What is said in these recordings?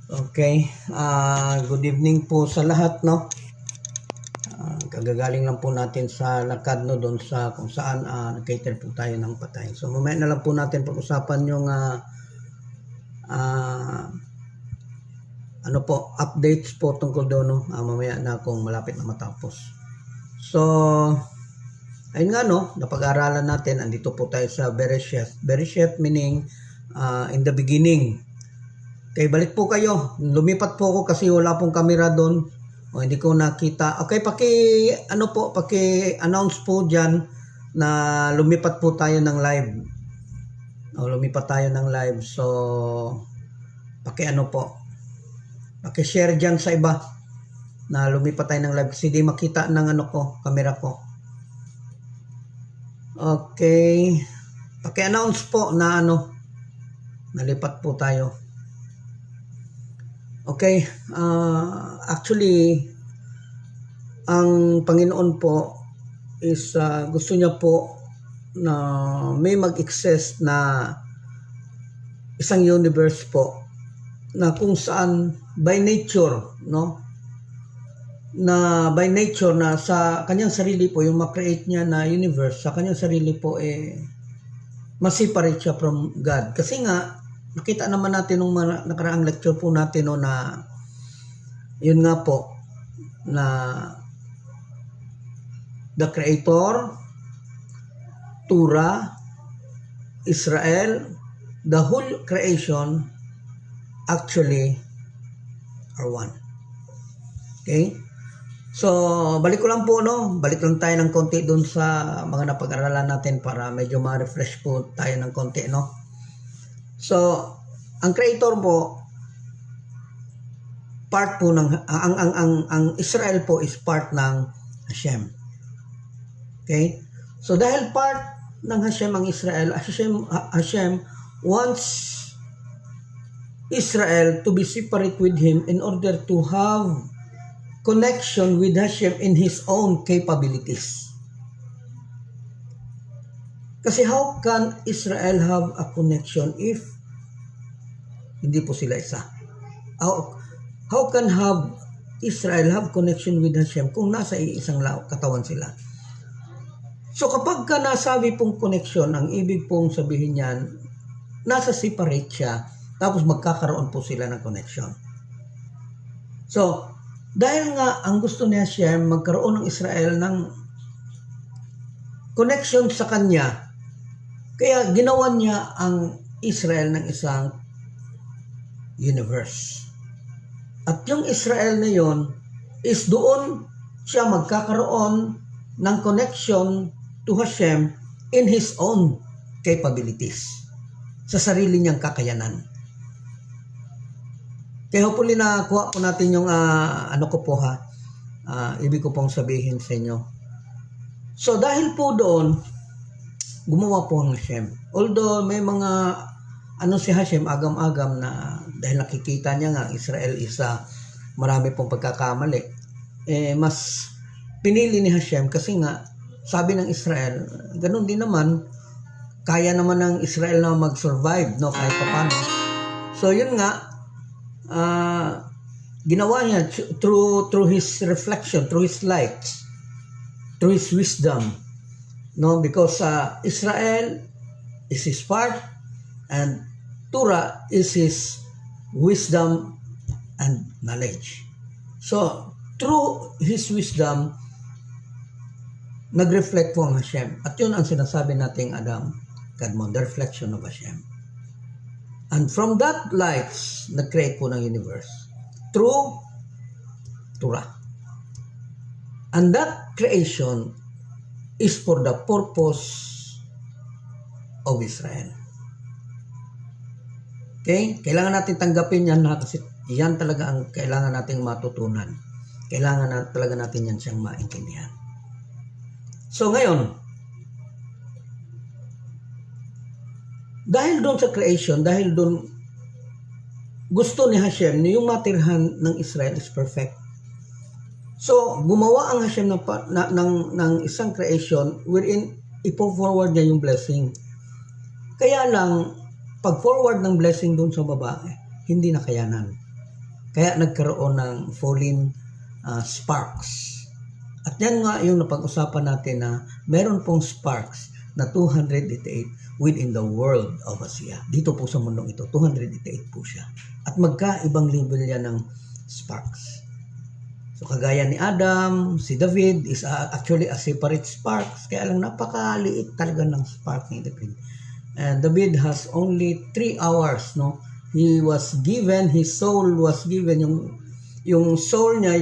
Okay, good evening po sa lahat, no? Kagagaling lang po natin sa lakad, no, doon sa kung saan nag-cater po tayo ng patay. So, mamaya na lang po natin pag-usapan yung ano po, updates po tungkol doon, no? Mamaya na kung malapit na matapos. So, ayun nga, no, napag-aralan natin, andito po tayo sa Bereshit. Bereshit meaning in the beginning. Okay, balik po kayo. Lumipat po ako kasi wala pong camera doon. O hindi ko nakita. Okay, paki-announce po diyan na lumipat po tayo ng live. O lumipat tayo ng live. So paki-share diyan sa iba na lumipat tayo ng live kasi di makita ng camera ko. Okay. Paki-announce po na nalipat po tayo. Okay, actually, ang Panginoon po is gusto niya po na may mag-exist na isang universe po na kung saan by nature, no? Na by nature na sa kanyang sarili po, yung ma-create niya na universe, sa kanyang sarili po ma-separate siya from God. Kasi nga, nakita naman natin nung nakaraang lecture po natin na yun nga po na the Creator, Torah, Israel, the whole creation actually are one. Okay? So, balik ko lang po, balik lang tayo ng konti dun sa mga napag-aralan natin para medyo ma-refresh po tayo ng konti, So, ang Creator po, part po ng ang Israel po is part ng Hashem. Okay? So dahil part ng Hashem ang Israel, Hashem wants Israel to be separate with him in order to have connection with Hashem in his own capabilities. Kasi how can Israel have a connection if hindi po sila isa? How can Israel have connection with Hashem kung nasa isang katawan sila? So kapag ka nasabi pong connection, ang ibig pong sabihin niyan, nasa separate siya, tapos magkakaroon po sila ng connection. So, dahil nga ang gusto ni Hashem, magkaroon ng Israel ng connection sa kanya, kaya ginawa niya ang Israel ng isang universe. At yung Israel na yon is doon siya magkakaroon ng connection to Hashem in his own capabilities. Sa sarili niyang kakayanan. Kaya hopefully na kuha po natin yung ibig ko pong sabihin sa inyo. So dahil po doon, gumawa po ang Hashem. Although may mga si Hashem agam-agam na dahil nakikita niya nga Israel isa marami pong pagkakamali, mas pinili ni Hashem kasi nga sabi ng Israel, ganun din naman, kaya naman ng Israel na mag-survive, kahit paano. So yun nga, ginawa niya through his reflection, through his light, through his wisdom, because Israel is his part and Torah is his wisdom and knowledge. So through his wisdom, nag-reflect po ang Hashem. At yun ang sinasabi nating Adam Kadmon, the reflection of Hashem. And from that lights, nag-create po ng universe through Torah. And that creation is for the purpose of Israel. Okay? Kailangan natin tanggapin yan kasi yan talaga ang kailangan nating matutunan. Kailangan talaga natin yan siyang maintindihan. So ngayon, dahil doon sa creation, dahil doon gusto ni Hashem na yung matirhan ng Israel is perfect. So gumawa ang Hashem ng isang creation wherein ipo-forward niya yung blessing. Kaya lang, pag-forward ng blessing doon sa babae, hindi nakayanan. Kaya nagkaroon ng falling sparks. At yan nga yung napag-usapan natin na meron pong sparks na 288 within the world of Asia. Dito po sa mundong ito, 288 po siya. At magkaibang level yan ng sparks. So kagaya ni Adam, si David is actually a separate sparks. Kaya lang napakaliit talaga ng spark ni David. And David has only 3 hours, no? He was given, his soul was given, yung soul niya,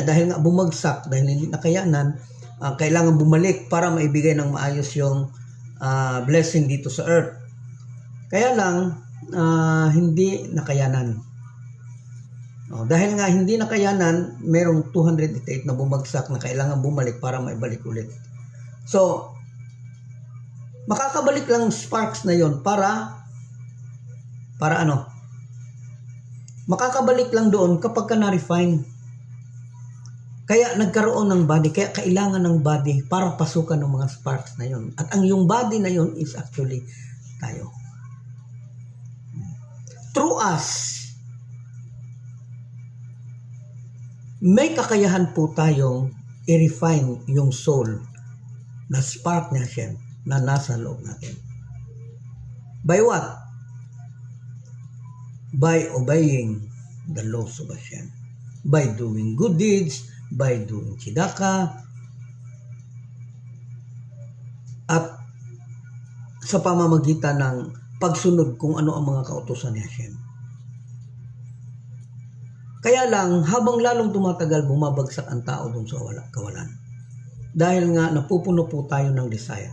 dahil nga bumagsak, dahil hindi nakayanan, kailangan bumalik para maibigay ng maayos yung blessing dito sa earth. Kaya lang, hindi nakayanan. Dahil nga hindi nakayanan, merong 288 na bumagsak na kailangan bumalik para maibalik ulit. So, makakabalik lang sparks na yon para ano? Makakabalik lang doon kapag ka na-refine. Kaya nagkaroon ng body, kaya kailangan ng body para pasukan ng mga sparks na yon. At ang yung body na yon is actually tayo. Through us, may kakayahan po tayong i-refine yung soul na spark na Hashem na nasa loob natin. By what? By obeying the laws of Hashem. By doing good deeds, by doing tzedakah, at sa pamamagitan ng pagsunod kung ano ang mga kautusan ni Hashem. Kaya lang, habang lalong tumatagal, bumabagsak ang tao dun sa kawalan. Dahil nga, napupuno po tayo ng desire.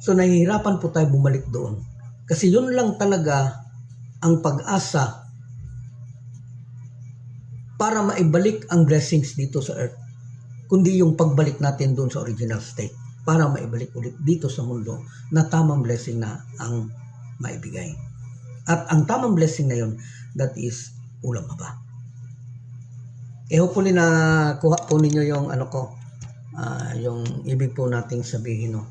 So, nahihirapan po tayo bumalik doon. Kasi yun lang talaga ang pag-asa para maibalik ang blessings dito sa earth. Kundi yung pagbalik natin doon sa original state. Para maibalik ulit dito sa mundo na tamang blessing na ang maibigay. At ang tamang blessing na yun, that is ulam haba. Hopefully na kuha po ninyo yung yung ibig po nating sabihin, no.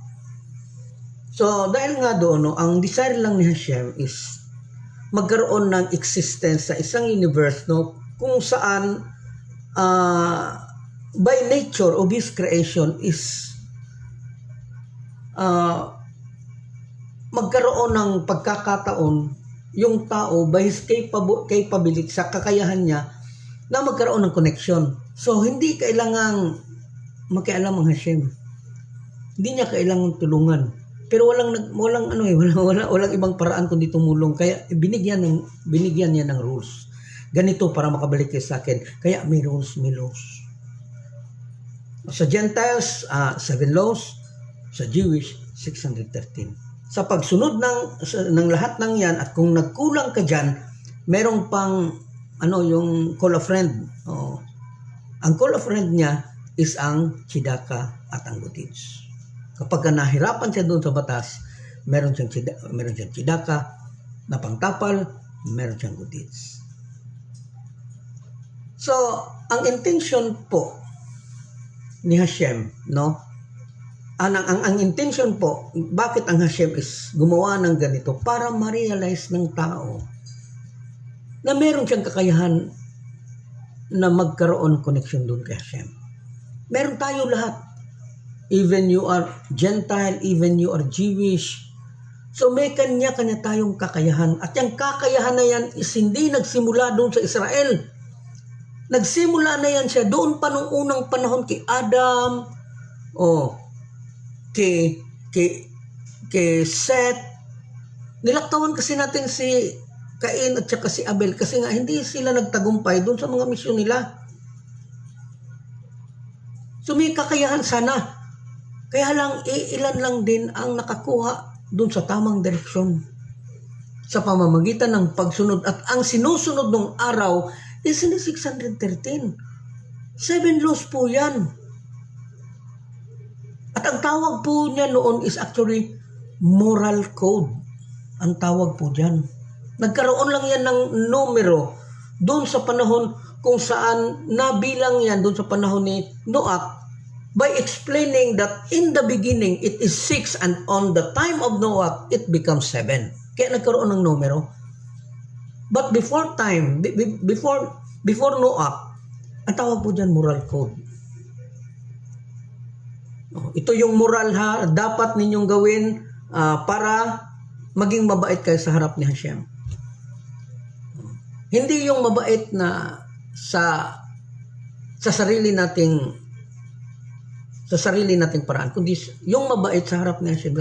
So dahil nga doon, no, ang desire lang ni Hashem is magkaroon ng existence sa isang universe, no, kung saan by nature of His creation is magkaroon ng pagkakataon yung tao by his capability, sa kakayahan niya na magkaroon ng connection. So, hindi kailangang makialam ang Hashem. Hindi niya kailangang tulungan. Pero walang ibang paraan kundi tumulong. Kaya binigyan niya ng rules. Ganito para makabalik kayo sa akin. Kaya may rules, may laws. Sa Gentiles, 7 laws. Sa Jewish, 613. Sa pagsunod ng lahat ng yan, at kung nagkulang ka dyan, merong pang yung call a friend. Ang call a friend niya is ang tzedakah at ang good deeds. Kapag nahirapan siya doon sa batas, meron siyang tzedakah na pangtapal, meron siyang good deeds. So, ang intention po ni Hashem, no? Ang intention po, bakit ang Hashem is gumawa ng ganito? Para ma-realize ng tao na meron siyang kakayahan na magkaroon ng connection doon kay Hashem. Meron tayo lahat. Even you are Gentile, even you are Jewish. So may kanya-kanya tayong kakayahan. At yung kakayahan na yan is hindi nagsimula doon sa Israel. Nagsimula na yan siya doon pa nung unang panahon kay Adam, kay Seth. Nilaktawan kasi natin si Cain at saka si Abel kasi nga hindi sila nagtagumpay doon sa mga misyon nila. So may kakayahan sana. Kaya lang ilan lang din ang nakakuha doon sa tamang direksyon sa pamamagitan ng pagsunod. At ang sinusunod ng araw is 613. 7 laws po yan. At ang tawag po niya noon is actually moral code. Ang tawag po dyan. Nagkaroon lang yan ng numero doon sa panahon kung saan nabilang yan doon sa panahon ni Noah by explaining that in the beginning it is 6 and on the time of Noah it becomes 7. Kaya nagkaroon ng numero. But before time, before Noah, ang tawag po dyan moral code. Ito yung moral ha, dapat ninyong gawin para maging mabait kayo sa harap ni Hashem. Hindi yung mabait na sa sarili nating paraan, kundi yung mabait sa harap ni Hashem,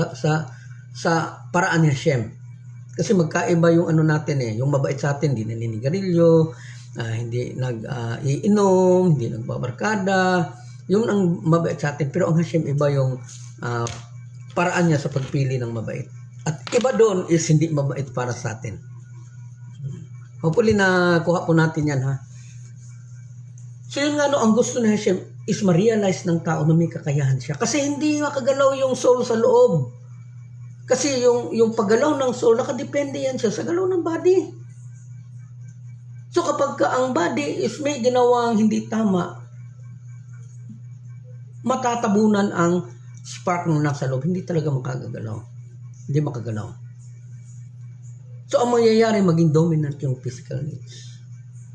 sa paraan ni Hashem. Kasi magkaiba yung ano natin yung mabait sa atin, hindi naninigarilyo, hindi nag-iinom, hindi nagbabarkada, yung ang mabait sa atin. Pero ang Hashem iba yung paraan niya sa pagpili ng mabait. At iba doon is hindi mabait para sa atin. Hopefully na kuha po natin yan ha. So yun nga ang gusto ni Hashem is ma-realize ng tao na may kakayahan siya. Kasi hindi makagalaw yung soul sa loob. Kasi yung paggalaw ng soul, nakadepende yan siya sa galaw ng body. So kapag ang body is may ginawang hindi tama, matatabunan ang spark ng nasa loob. Hindi talaga makagalaw. Hindi makagalaw. So ang mangyayari, maging dominant yung physical needs.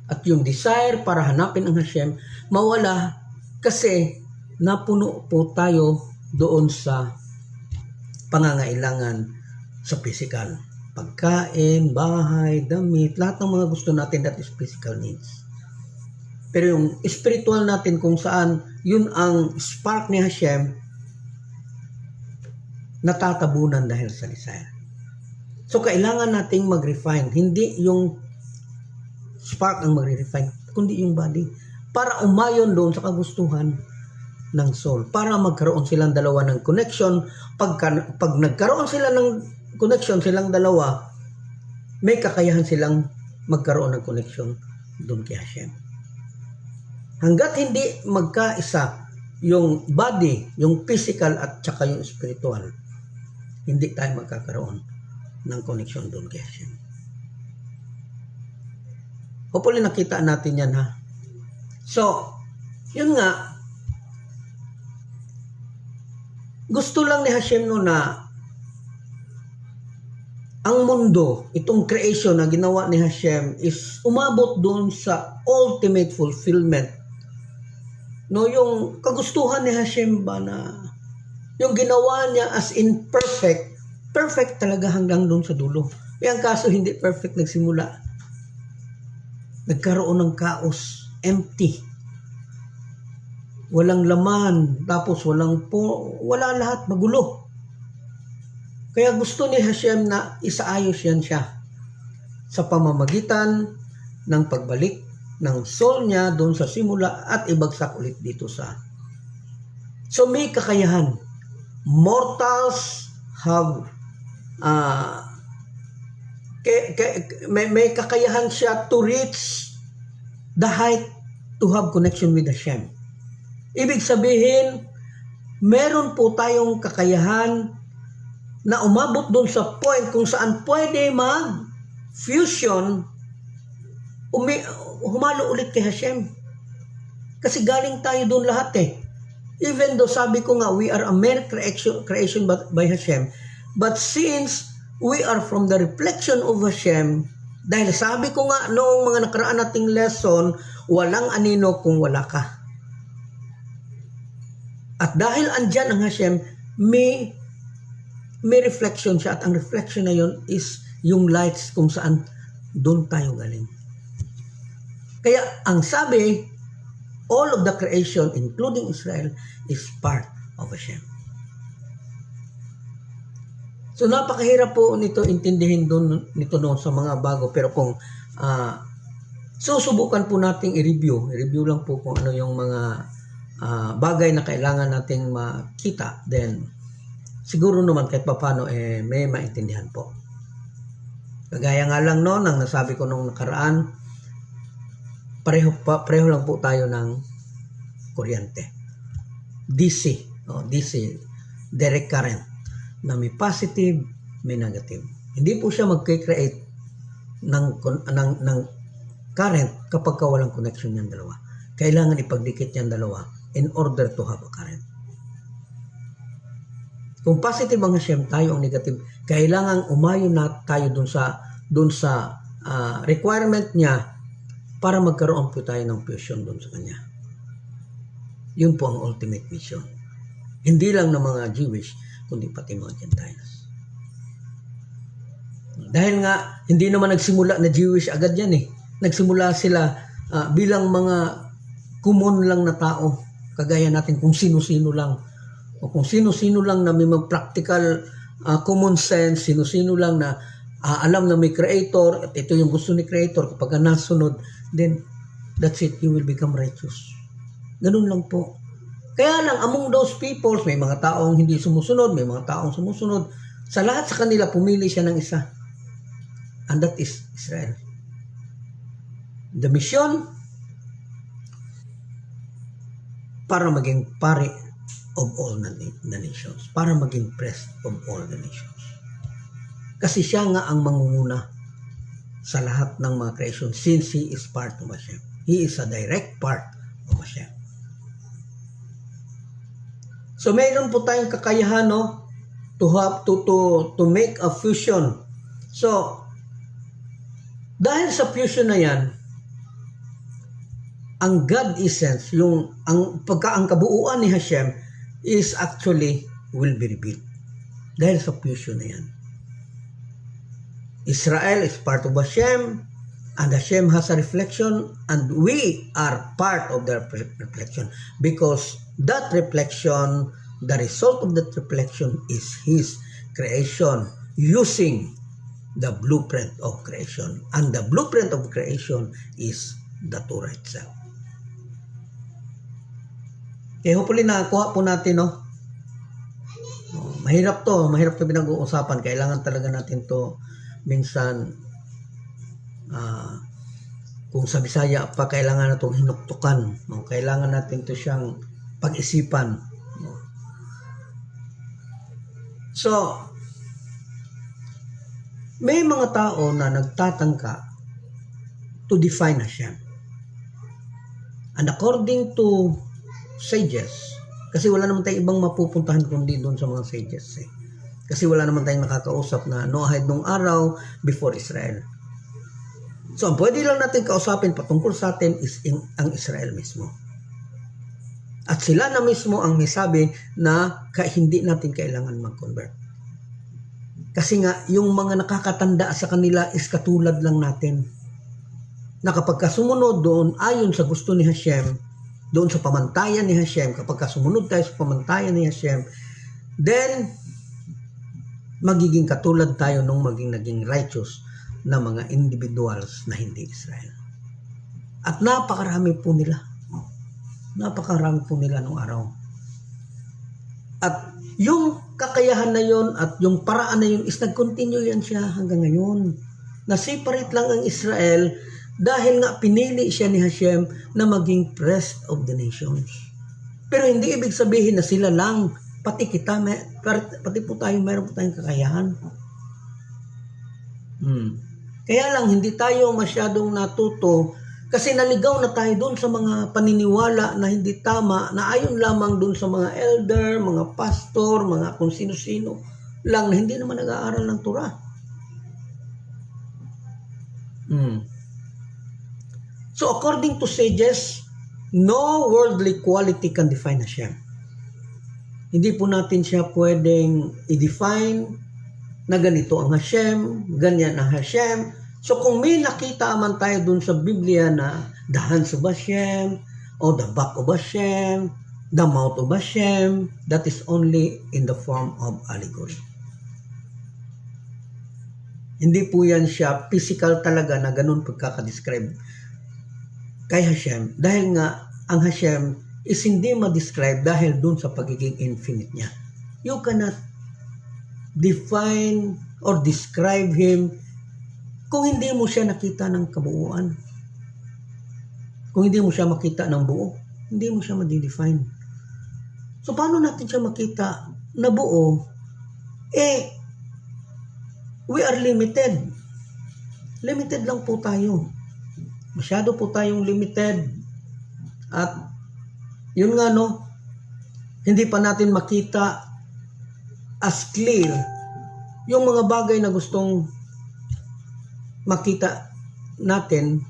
At yung desire para hanapin ang Hashem, mawala kasi napuno po tayo doon sa pangangailangan sa physical. Pagkain, bahay, damit, lahat ng mga gusto natin, that is physical needs. Pero yung spiritual natin kung saan yun ang spark ni Hashem, natatabunan dahil sa desire. So kailangan nating mag-refine. Hindi yung spark ang mag-refine, kundi yung body. Para umayon doon sa kagustuhan ng soul. Para magkaroon silang dalawa ng connection. Pag nagkaroon sila ng connection, silang dalawa, may kakayahan silang magkaroon ng connection doon kay Hashem. Hanggat hindi magkaisa yung body, yung physical at saka yung spiritual, hindi tayo magkakaroon ng connection doon kay Hashem. Hopefully nakita natin yan ha. So, yun nga, gusto lang ni Hashem no na ang mundo, itong creation na ginawa ni Hashem is umabot doon sa ultimate fulfillment. No, yung kagustuhan ni Hashem ba na yung ginawa niya as in perfect talaga hanggang doon sa dulo. Ang kaso hindi perfect nagsimula. Nagkaroon ng chaos, empty. Walang laman, tapos wala lahat, magulo. Kaya gusto ni Hashem na isaayos yan siya sa pamamagitan ng pagbalik ng soul niya doon sa simula at ibagsak ulit dito sa. So may kakayahan. Mortals have may kakayahan siya to reach the height to have connection with Hashem. Ibig sabihin, meron po tayong kakayahan na umabot doon sa point kung saan pwede mag-fusion, humalo ulit kay Hashem. Kasi galing tayo doon lahat Even though sabi ko nga, we are a mere creation by Hashem, but since we are from the reflection of Hashem, dahil sabi ko nga noong mga nakaraan nating lesson, walang anino kung wala ka. At dahil andyan ang Hashem, may reflection siya. At ang reflection na yun is yung lights kung saan doon tayo galing. Kaya ang sabi, all of the creation, including Israel, is part of Hashem. So napakahirap po nito intindihin nito sa mga bago. Pero kung susubukan po nating i-review lang po kung ano yung mga bagay na kailangan nating makita, then siguro naman kahit paano may maintindihan po. Kagaya nga lang nang nasabi ko nung nakaraan, pareho lang po tayo ng kuryente. DC, direct current, na may positive, may negative. Hindi po siya mag-create ng current kapag walang connection yung dalawa. Kailangan ipagdikit yung dalawa in order to have a current. Kung positive ang Hashem, tayo ang negative, kailangan umayon na tayo dun sa requirement niya para magkaroon po tayo ng fusion doon sa kanya. Yun po ang ultimate mission. Hindi lang ng mga Jewish, kundi pati mga Gentiles. Dahil nga, hindi naman nagsimula na Jewish agad yan eh. Nagsimula sila bilang mga common lang na tao. Kagaya natin kung sino-sino lang. O kung sino-sino lang na may mag-practical common sense, sino-sino lang na alam na may creator, at ito yung gusto ni creator, kapag nasunod, then that's it, you will become righteous. Ganun lang po. Kaya lang, among those people, may mga taong hindi sumusunod, may mga taong sumusunod. Sa lahat sa kanila, pumili siya ng isa. And that is Israel. The mission, para maging pare of all the nations. Para maging priest of all the nations. Kasi siya nga ang mangunguna sa lahat ng mga creation since He is part of Hashem. He is a direct part of Hashem. So mayroon po tayong kakayahan to make a fusion. So dahil sa fusion na yan, ang God essence, ang kabuuan ni Hashem is actually will be revealed. Dahil sa fusion na yan. Israel is part of Hashem, and Hashem has a reflection, and we are part of their reflection, because that reflection, the result of that reflection is His creation, using the blueprint of creation, and the blueprint of creation is the Torah itself. Okay, hopefully nakuha po natin, mahirap to pinag-uusapan. Kailangan talaga natin to minsan, kung sa Bisaya pa, kailangan na itong hinuktukan. Kailangan natin to siyang pag-isipan. So, may mga tao na nagtatangka to define Hashem. And according to sages, kasi wala naman tayong ibang mapupuntahan kundi doon sa mga sages eh. Kasi wala naman tayong nakakausap na Noahide nung araw before Israel. So, ang pwede lang natin kausapin patungkol sa atin is ang Israel mismo. At sila na mismo ang may sabi na hindi natin kailangan mag-convert. Kasi nga, yung mga nakakatanda sa kanila is katulad lang natin. Na kapag kasumunod doon, ayon sa gusto ni Hashem, doon sa pamantayan ni Hashem, kapag kasumunod tayo sa pamantayan ni Hashem, then, magiging katulad tayo nung naging righteous na mga individuals na hindi Israel. At napakarami po nila. Napakarami po nila nung araw. At yung kakayahan na yon at yung paraan na yun is nag-continue yan siya hanggang ngayon. Na-separate lang ang Israel dahil nga pinili siya ni Hashem na maging priest of the nations. Pero hindi ibig sabihin na sila lang. Pati kita, pati po tayo, mayroon po tayong kakayahan. Kaya lang, hindi tayo masyadong natuto kasi naligaw na tayo doon sa mga paniniwala na hindi tama, na ayon lamang doon sa mga elder, mga pastor, mga kung sino-sino lang na hindi naman nag-aaral ng Torah. So according to sages, no worldly quality can define Hashem. Hindi po natin siya pwedeng i-define na ganito ang Hashem, ganyan ang Hashem. So kung may nakita man tayo dun sa Biblia na the hands of Hashem, o the back of Hashem, the mouth of Hashem, that is only in the form of allegory. Hindi po yan siya physical talaga na ganun pagkakadescribe kay Hashem. Dahil nga, ang Hashem is hindi ma-describe dahil dun sa pagiging infinite niya. You cannot define or describe Him kung hindi mo siya nakita ng kabuuan. Kung hindi mo siya makita ng buo, hindi mo siya ma-define. So, paano natin siya makita na buo? We are limited. Limited lang po tayo. Masyado po tayong limited. At yun nga hindi pa natin makita as clear yung mga bagay na gustong makita natin,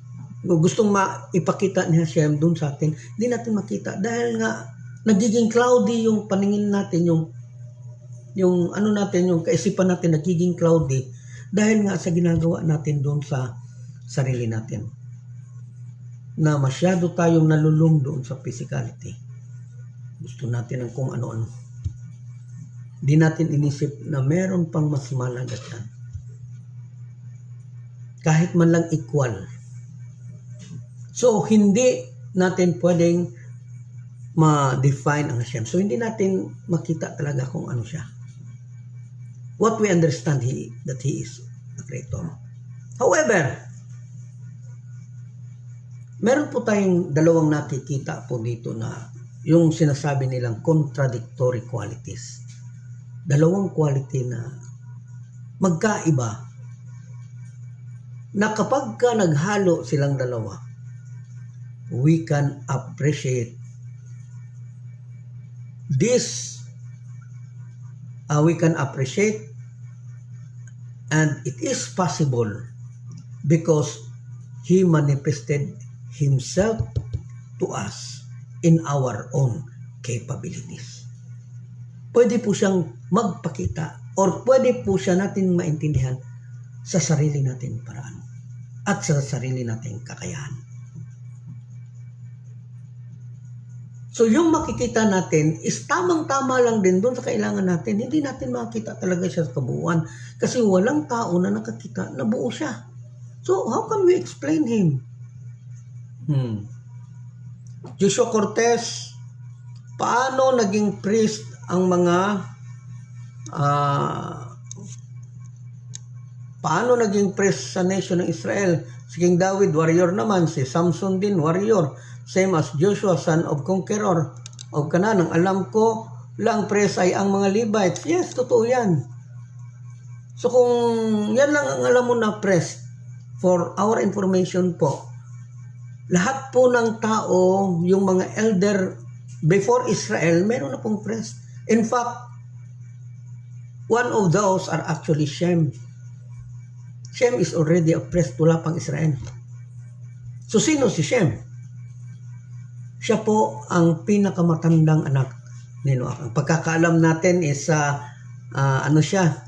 gustong maipakita ni Hashem dun sa atin, hindi natin makita dahil nga nagiging cloudy yung paningin natin, yung ano natin, yung kaisipan natin nagiging cloudy dahil nga sa ginagawa natin doon sa sarili natin. Na masyado tayong nalulung doon sa physicality. Gusto natin ng kung ano-ano. Di natin inisip na meron pang mas malaga yan. Kahit man lang equal. So, hindi natin pwedeng ma-define ang Hashem. So, hindi natin makita talaga kung ano siya. What we understand that He is a creator. However, meron po tayong dalawang nakikita po dito na yung sinasabi nilang contradictory qualities. Dalawang quality na magkaiba na kapag ka naghalo silang dalawa, we can appreciate this, we can appreciate, and it is possible because He manifested Himself to us in our own capabilities. Pwede po siyang magpakita or pwede po siya natin maintindihan sa sarili nating paraan at sa sarili nating kakayahan. So yung makikita natin is tamang-tama lang din doon sa kailangan natin. Hindi natin makita talaga siya sa kabuuan kasi walang tao na nakakita na buo siya. So how can we explain Him? Joshua Cortez, paano naging priest ang mga paano naging priest sa nation ng Israel? Si King David, warrior naman. Si Samson din, warrior. Same as Joshua, son of conqueror of Canaan. Ang alam ko lang, priest ay ang mga Levites. Yes, totoo yan. So kung yan lang ang alam mo na priest, for our information po, lahat po ng tao, yung mga elder before Israel, meron na pong priest. In fact, one of those are actually Shem. Shem is already a priest, wala pang Israel. So sino si Shem? Siya po ang pinakamatandang anak ni Noah. Ang pagkakaalam natin is ano siya?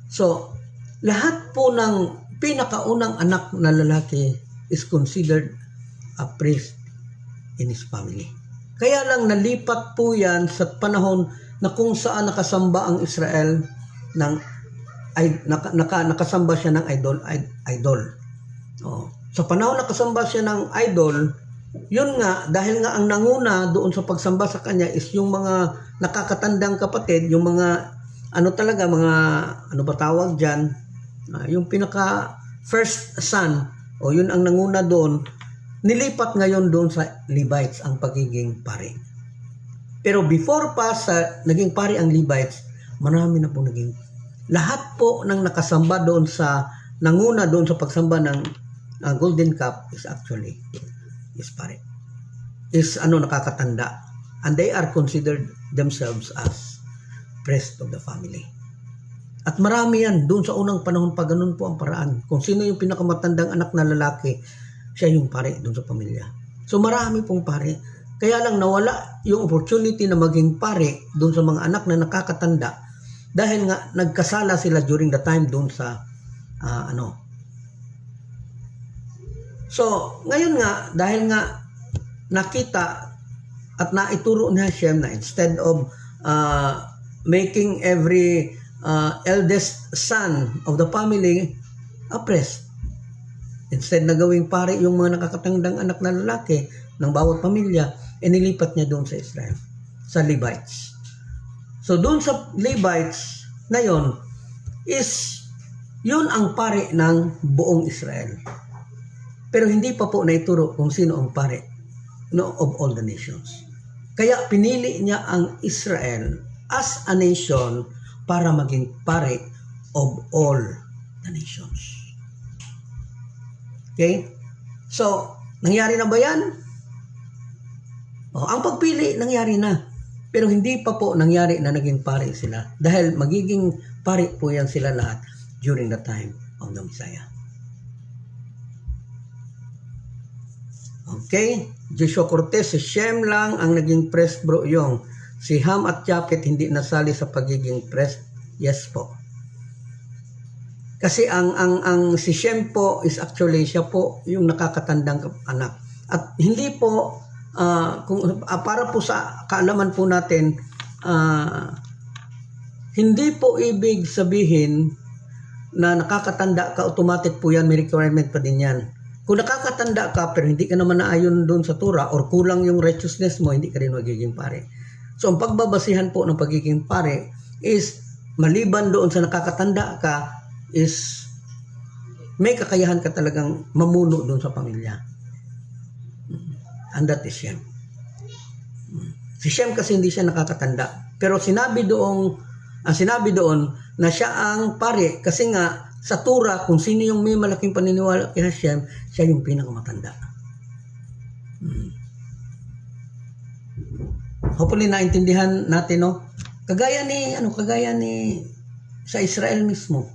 So lahat po ng pinakaunang anak na lalaki is considered a priest in his family. Kaya lang nalipat po yan sa panahon na kung saan nakasamba ang Israel ng nakasamba siya ng idol. Sa panahon nakasamba siya ng idol, yun nga, dahil nga ang nanguna doon sa pagsamba sa kanya is yung mga nakakatandang kapatid, yung mga ano ba tawag dyan, yung pinaka first son, o yun ang nanguna doon, nilipat ngayon doon sa Levites ang pagiging pari. Pero before pa sa naging pari ang Levites, marami na po naging, lahat po ng nakasamba doon sa, nanguna doon sa pagsamba ng golden cup is actually is pare. Is nakakatanda. And they are considered themselves as priest of the family. At marami yan. Doon sa unang panahon pa ganun po ang paraan. Kung sino yung pinakamatandang anak na lalaki, siya yung pare doon sa pamilya. So marami pong pare. Kaya lang nawala yung opportunity na maging pare doon sa mga anak na nakakatanda dahil nga nagkasala sila during the time doon sa So, ngayon nga, dahil nga nakita at naituro ni Hashem na instead of making every eldest son of the family a priest, instead na gawing pare yung mga nakakatandang anak na lalaki ng bawat pamilya, inilipat niya doon sa Israel, sa Levites. So, doon sa Levites na yon is, yun ang pare ng buong Israel. Pero hindi pa po naituro kung sino ang pare of all the nations. Kaya pinili niya ang Israel as a nation para maging pare of all the nations. Okay? So, nangyari na ba yan? Ang pagpili, nangyari na. Pero hindi pa po nangyari na naging pare sila. Dahil magiging pare po yan sila lahat during the time of the Messiah. Okay? Joshua Cortez, si Shem lang ang naging press, bro Yong. Si Ham at Japet hindi nasali sa pagiging press. Yes po. Kasi ang si Shem po is actually siya po yung nakakatandang anak. At hindi po para po sa kaalaman po natin, hindi po ibig sabihin na nakakatanda ka, automatic po yan, may requirement pa din yan. Kung nakakatanda ka pero hindi ka naman naayon doon sa Torah or kulang yung righteousness mo, hindi ka rin magiging pare. So ang pagbabasihan po ng pagiging pare is maliban doon sa nakakatanda ka is may kakayahan ka talagang mamuno doon sa pamilya. And that is Shem. Si Shem kasi hindi siya nakakatanda. Pero sinabi doon na siya ang pare kasi nga sa Torah, kung sino yung may malaking paniniwala kay Hashem, siya yung pinakamatanda. Hopefully naintindihan natin, no? Kagaya ni sa Israel mismo.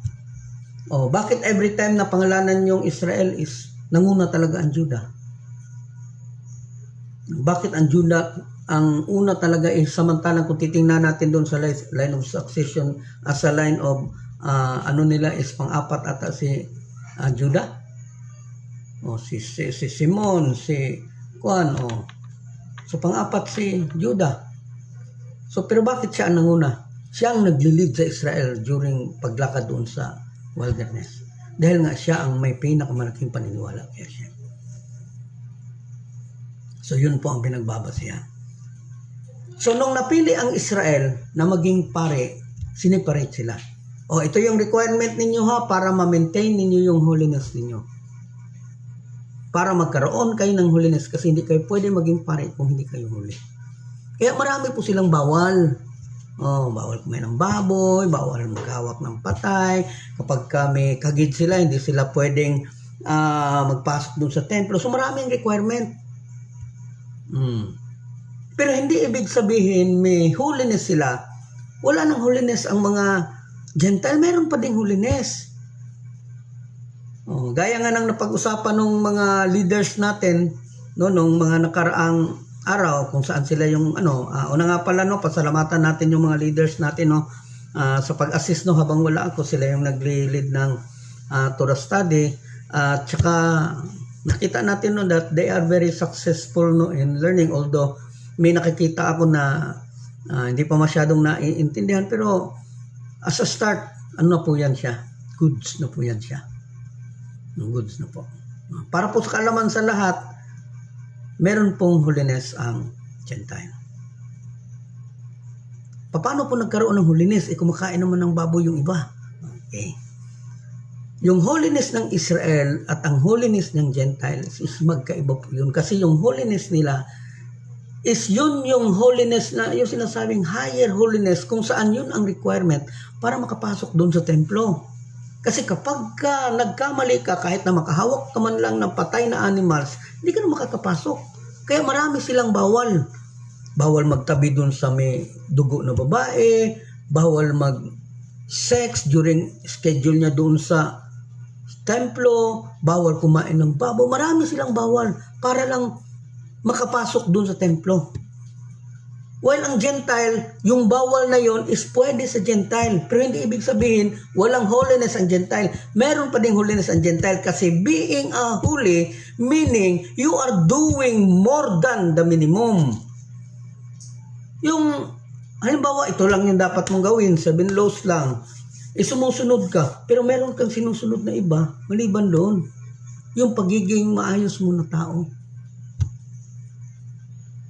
Bakit every time na pangalanan yung Israel is nanguna talaga ang Judah? Bakit ang Judah ang una talaga is samantalang kung titingnan natin doon sa line of succession as a line of nila is pang-apat ata si Judah. Si Simon, si Juan, so pang-apat si Judah. So pero bakit siya ang nanguna? Siya ang nagli-lead sa Israel during paglakad doon sa wilderness. Dahil nga siya ang may pinakamalaking paniniwala kay Hashem. So yun po ang pinagbabasihan. So nung napili ang Israel na maging pare, sineparate sila. Ito yung requirement ninyo ha, para ma-maintain ninyo yung holiness ninyo. Para magkaroon kayo ng holiness, kasi hindi kayo pwede maging pare kung hindi kayo holy. Kaya marami po silang bawal. Bawal kumain ng baboy, bawal magkawak ng patay. Kapag may kagid sila, hindi sila pwedeng magpasok dun sa templo. So maraming requirement. Pero hindi ibig sabihin may holiness sila. Wala nang holiness ang mga Gentile, meron pa ding holiness. Gaya nga ng napag-usapan ng mga leaders natin, no, nung mga nakaraang araw, kung saan sila yung una nga pala, no, pasalamatan natin yung mga leaders natin, no, sa pag-assist, no, habang wala ako, sila yung nagli-lead ng Torah study. At saka nakita natin, no, that they are very successful, no, in learning, although may nakikita ako na hindi pa masyadong naiintindihan, pero as a start, na po yan siya? Goods na po yan siya. Goods na po. Para po sa kaalaman sa lahat, meron pong holiness ang Gentile. Paano po nagkaroon ng holiness? Kumakain naman ng baboy yung iba. Okay. Yung holiness ng Israel at ang holiness ng Gentiles is magkaiba po yun. Kasi yung holiness nila is yun yung holiness na yung sinasabing higher holiness, kung saan yun ang requirement para makapasok doon sa templo. Kasi kapag nagkamali ka, kahit na makahawak ka man lang ng patay na animals, hindi ka na makakapasok. Kaya marami silang bawal. Bawal magtabi doon sa may dugo na babae, bawal mag-sex during schedule niya doon sa templo, bawal kumain ng baboy. Marami silang bawal para lang makapasok dun sa templo. While ang Gentile, yung bawal na yon is pwede sa Gentile. Pero hindi ibig sabihin, walang holiness ang Gentile. Meron pa ding holiness ang Gentile kasi being a holy, meaning you are doing more than the minimum. Yung, halimbawa, ito lang yung dapat mong gawin, 7 laws lang. Sumusunod ka, pero meron kang sinusunod na iba, maliban doon. Yung pagiging maayos mo na tao.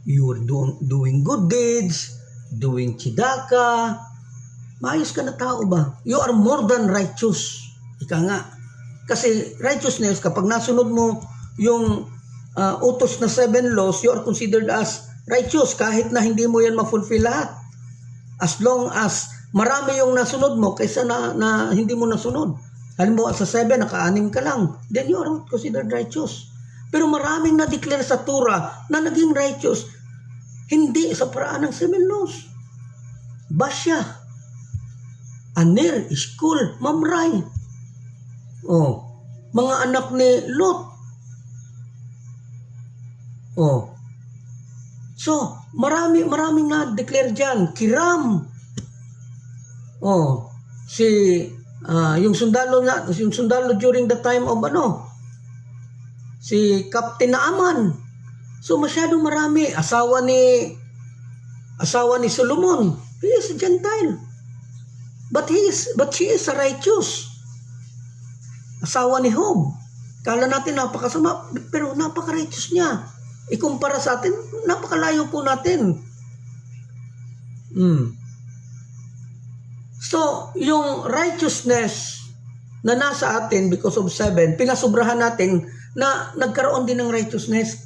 You're doing good deeds, doing tzedakah, maayos ka na tao ba? You are more than righteous. Ika nga. Kasi righteousness, kapag nasunod mo yung utos na 7 laws, you are considered as righteous kahit na hindi mo yan ma-fulfill lahat. As long as marami yung nasunod mo kaysa na hindi mo nasunod. Halimbawa sa 7, naka-6 ka lang, then you are considered righteous. Pero maraming na-declare sa Torah na naging righteous, hindi sa paraan ng 7 laws. Basya, Aner, Iskul, Mamray. Mga anak ni Lot. Oh. So, maraming na-declare dyan. Kiram. Oh. Yung sundalo during the time of si Captain Naaman. So, masyadong marami. Asawa ni Solomon. He is a Gentile. But she is a righteous. Asawa ni Job. Kala natin napakasama, pero napaka-righteous niya. Ikumpara sa atin, napakalayo po natin. So, yung righteousness na nasa atin because of 7, pinasubrahan natin na nagkaroon din ng righteousness.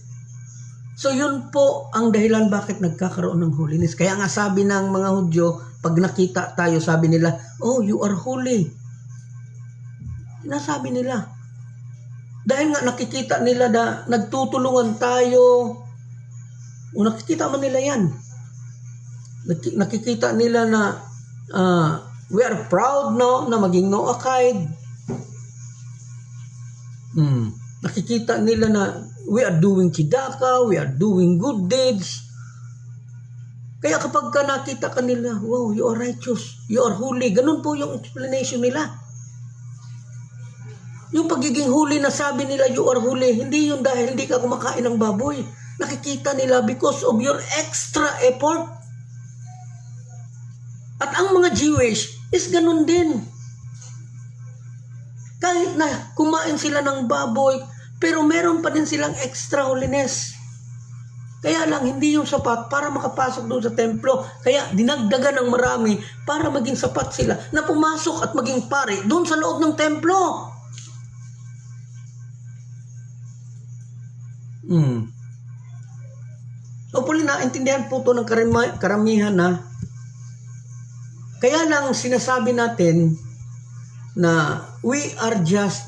So, yun po ang dahilan bakit nagkakaroon ng holiness. Kaya nga sabi ng mga Hudyo, pag nakita tayo, sabi nila, oh, you are holy. Sinasabi nila. Dahil nga nakikita nila na nagtutulungan tayo. O nakikita man nila yan. Nakikita nila na we are proud na maging Noahide. Nakikita nila na we are doing tzedakah, we are doing good deeds. Kaya kapag nakita ka nila, wow, you are righteous, you are holy. Ganun po yung explanation nila. Yung pagiging holy na sabi nila, you are holy, hindi yun dahil hindi ka kumakain ng baboy. Nakikita nila because of your extra effort. At ang mga Jewish is ganun din. Kahit na kumain sila ng baboy, pero meron pa din silang extra holiness. Kaya lang, hindi yung sapat para makapasok doon sa templo. Kaya dinagdagan ng marami para maging sapat sila na pumasok at maging pari doon sa loob ng templo. Hopefully naintindihan po ito ng karamihan na. Kaya lang sinasabi natin na we are just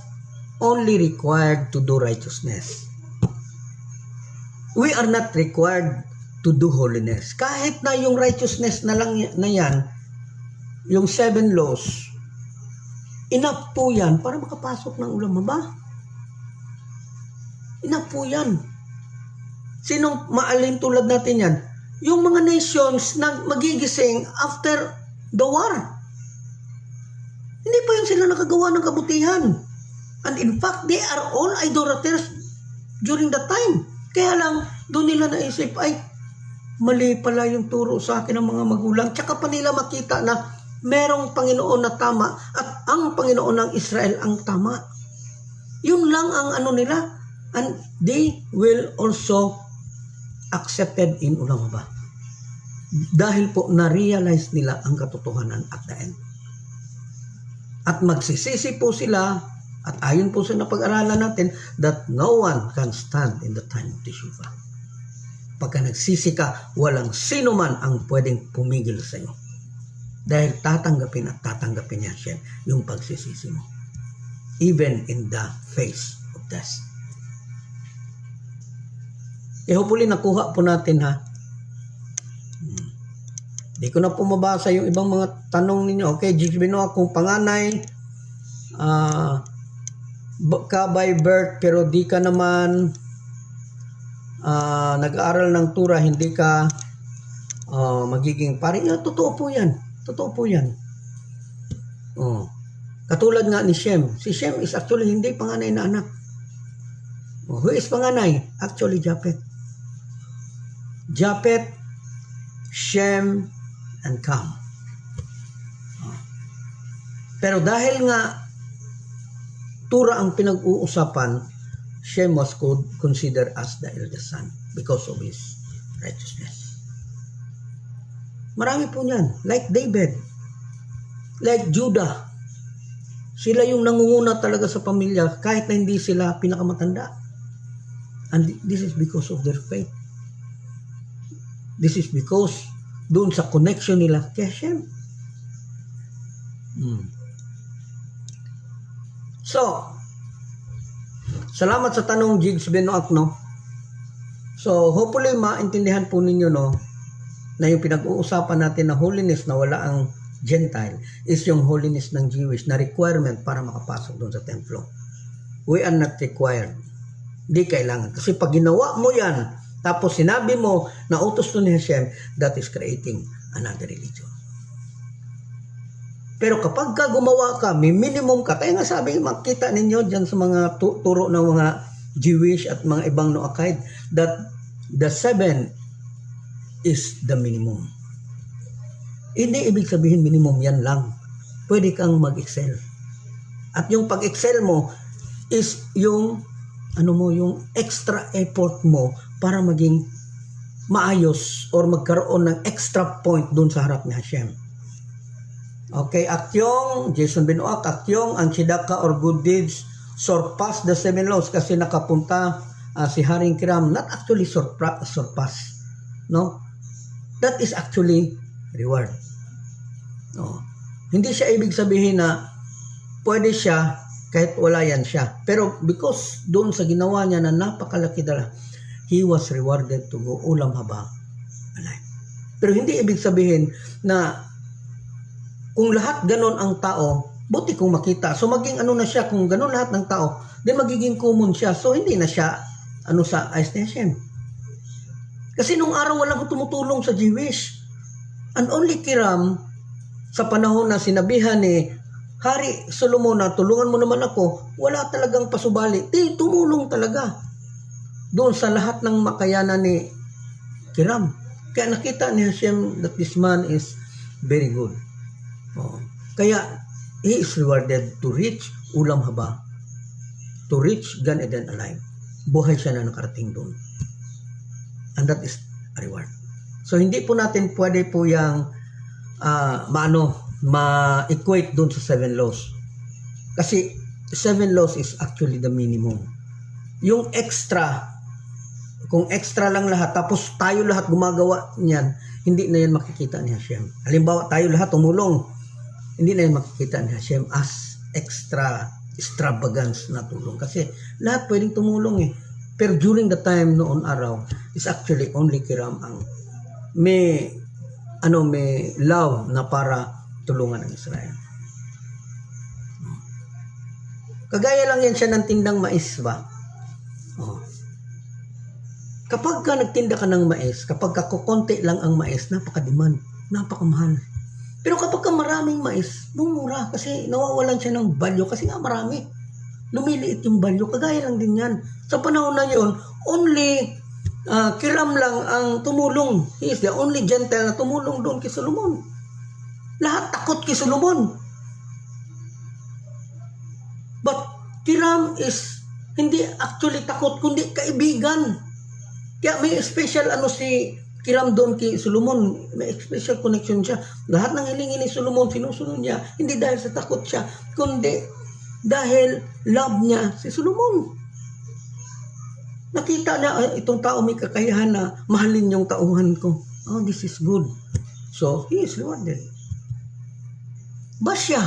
only required to do righteousness. We are not required to do holiness. Kahit na yung righteousness na lang na yan, yung 7 laws, enough po yan para makapasok ng ulam ba? Enough po yan. Sinong maalin tulad natin yan? Yung mga nations na magigising after the war. Hindi pa yung sila nakagawa ng kabutihan. And in fact, they are all idolaters during that time. Kaya lang, doon nila naisip, ay, mali pala yung turo sa akin ng mga magulang. Tsaka pa nila makita na merong Panginoon na tama at ang Panginoon ng Israel ang tama. Yun lang ang nila. And they will also accepted in ulam ba? Dahil po na-realize nila ang katotohanan at the end. At magsisisi po sila, at ayon po sa napag-aralan natin, that no one can stand in the time of Teshuvah. Pagka nagsisi ka, walang sino man ang pwedeng pumigil sa iyo. Dahil tatanggapin at tatanggapin niya siya yung pagsisisi mo. Even in the face of death. Hopefully nakuha po natin ha. Di ko na po mabasa yung ibang mga tanong ninyo. Okay, Jigs Binoa, kung panganay ka by birth pero di ka naman nag-aaral ng Tura, hindi ka magiging pari. Totoo po yan. Totoo po yan. Katulad nga ni Shem. Si Shem is actually hindi panganay na anak. Who is panganay? Actually, Japhet. Japhet, Shem, and Cam. Pero dahil nga Tura ang pinag-uusapan, Shem was considered as the eldest son because of his righteousness. Marami po niyan. Like David, like Judah. Sila yung nangunguna talaga sa pamilya kahit na hindi sila pinakamatanda. And this is because of their faith. This is because doon sa connection nila kay Hashem. So, salamat sa tanong, Jigs Benoak, no? So, hopefully maintindihan po ninyo, no, na yung pinag-uusapan natin na holiness na wala ang Gentile is yung holiness ng Jewish na requirement para makapasok doon sa templo. We are not required. Di kailangan. Kasi pag ginawa mo yan, tapos sinabi mo na utos to ni Hashem, that is creating another religion. Pero kapag ka gumawa ka, may minimum ka, kaya nga sabi, makita ninyo dyan sa mga turo ng mga Jewish at mga ibang Noahide, that the 7 is the minimum. Hindi ibig sabihin minimum yan lang. Pwede kang mag-excel. At yung pag-excel mo is yung yung extra effort mo para maging maayos or magkaroon ng extra point dun sa harap ni Hashem. Okay, akyong, Jason Benoit, akyong, ang tzedakah or good deeds surpass the 7 laws kasi nakapunta si Haring Kiram, not actually surpass, no? That is actually reward. No? Hindi siya ibig sabihin na pwede siya kahit wala yan siya. Pero because doon sa ginawa niya na napakalaki dala, he was rewarded to go ulam haba alive. Pero hindi ibig sabihin na kung lahat ganon ang tao, buti kung makita. So maging na siya, kung ganon lahat ng tao, then magiging common siya. So hindi na siya sa eyes ni Hashem. Kasi nung araw walang tumutulong sa Jewish. And only Kiram, sa panahon na sinabihan ni Hari Solomon na tulungan mo naman ako, wala talagang pasubali. Tumulong talaga doon sa lahat ng makayanan ni Kiram. Kaya nakita ni Hashem that this man is very good. Kaya he is rewarded to reach ulam haba, to reach Gan Eden alive. Buhay siya na nakarating doon. And that is a reward. So hindi po natin pwede po yung ma-equate doon sa 7 laws. Kasi 7 laws is actually the minimum. Yung extra, kung extra lang lahat, tapos tayo lahat gumagawa niyan, hindi na yan makikita ni Hashem. Halimbawa, tayo lahat tumulong, hindi na yan makikita ni Hashem as extravagance na tulong. Kasi lahat pwedeng tumulong eh. Pero during the time noon araw, is actually only Kiram ang may love na para tulungan ng Israel. Kagaya lang yan siya ng tindang mais ba? Kapag ka nagtinda ka ng mais, kapag ka kukonti lang ang mais, napaka-demand, napakamahal. Pero kapag ka maraming mais, mumura kasi nawawalan siya ng value kasi nga marami. Lumiliit yung value, kagaya lang din yan. Sa panahon na yun, only Kiram lang ang tumulong. He is the only Gentile na tumulong doon kay Solomon. Lahat takot kay Solomon. But Kiram is hindi actually takot, kundi kaibigan. Kaya may special si Kiram doon kay Solomon, may special connection siya. Lahat ng hilingin ni Solomon, sinusunod niya, hindi dahil sa takot siya, kundi dahil love niya si Solomon. Nakita niya, itong tao may kakayahan na mahalin yung tauhan ko. Oh, this is good. So, he is rewarded. Basya.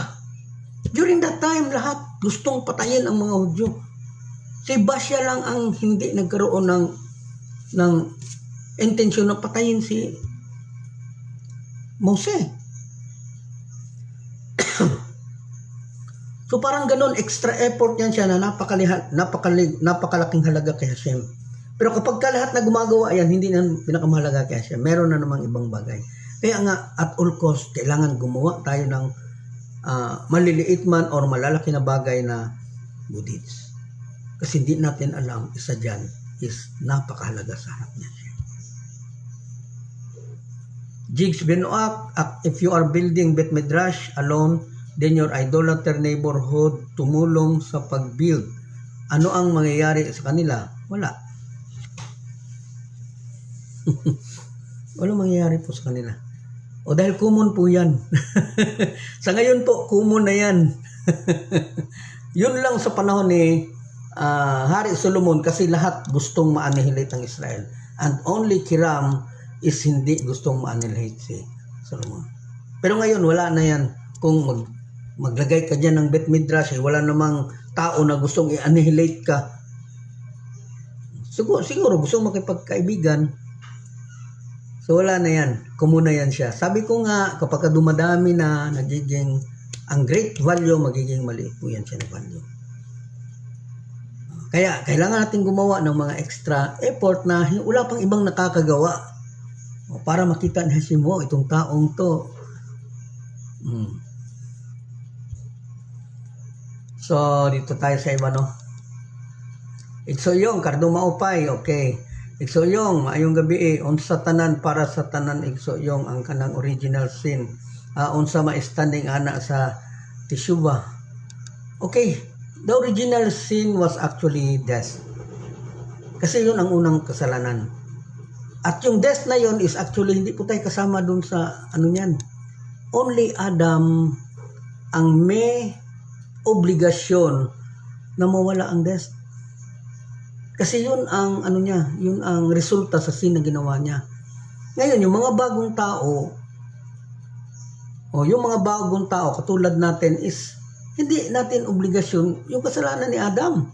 During that time, lahat gustong patayin ang mga Hudyo. Si Basya lang ang hindi nagkaroon ng intensyon na patayin si Mose. So parang ganun, extra effort yan siya na napakalaking halaga kay Hashem. Pero kapag ka lahat na gumagawa yan, hindi na pinakamahalaga kay Hashem. Meron na namang ibang bagay. Kaya nga, at all cost, kailangan gumawa tayo ng maliliit man or malalaki na bagay na good deeds. Kasi hindi natin alam, isa dyan is napakahalaga sa harap niya. Jigs Benoit, if you are building Bet Midrash alone, then your idolater neighborhood tumulong sa pag-build. Ano ang mangyayari sa kanila? Wala. Walang mangyayari po sa kanila. O dahil common po yan. Sa ngayon po, common na yan. Yun lang sa panahon ni Hari Solomon kasi lahat gustong ma-annihilate ang Israel. And only Kiram is hindi gustong ma-annihilate si Solomon. Pero ngayon, wala na yan. Kung maglagay ka dyan ng Bet Midrash, wala namang tao na gustong i-annihilate ka. Siguro gustong makipagkaibigan. So wala na yan. Kumuna yan siya. Sabi ko nga, kapag dumadami na, nagiging, ang great value, magiging maliit po yan siya na value. Kaya kailangan natin gumawa ng mga extra effort na wala pang ibang nakakagawa. Para makita ni Hashem, itong taong to. So, dito tayo sa iba, no? Igsoyong, kardong maupay, okay. Igsoyong, maayong gabi unsa tanan para sa tanan igsoyong ang kanang original sin. Unsa ma-standing ana sa Teshuva. Okay, the original sin was actually death. Kasi yun ang unang kasalanan. At yung death na yun is actually hindi po tayo kasama dun sa ano yan. Only Adam ang may obligasyon na mawala ang death. Kasi yun ang ano niya, yun ang resulta sa sin na ginawa niya. Ngayon, yung mga bagong tao, katulad natin is hindi natin obligasyon yung kasalanan ni Adam.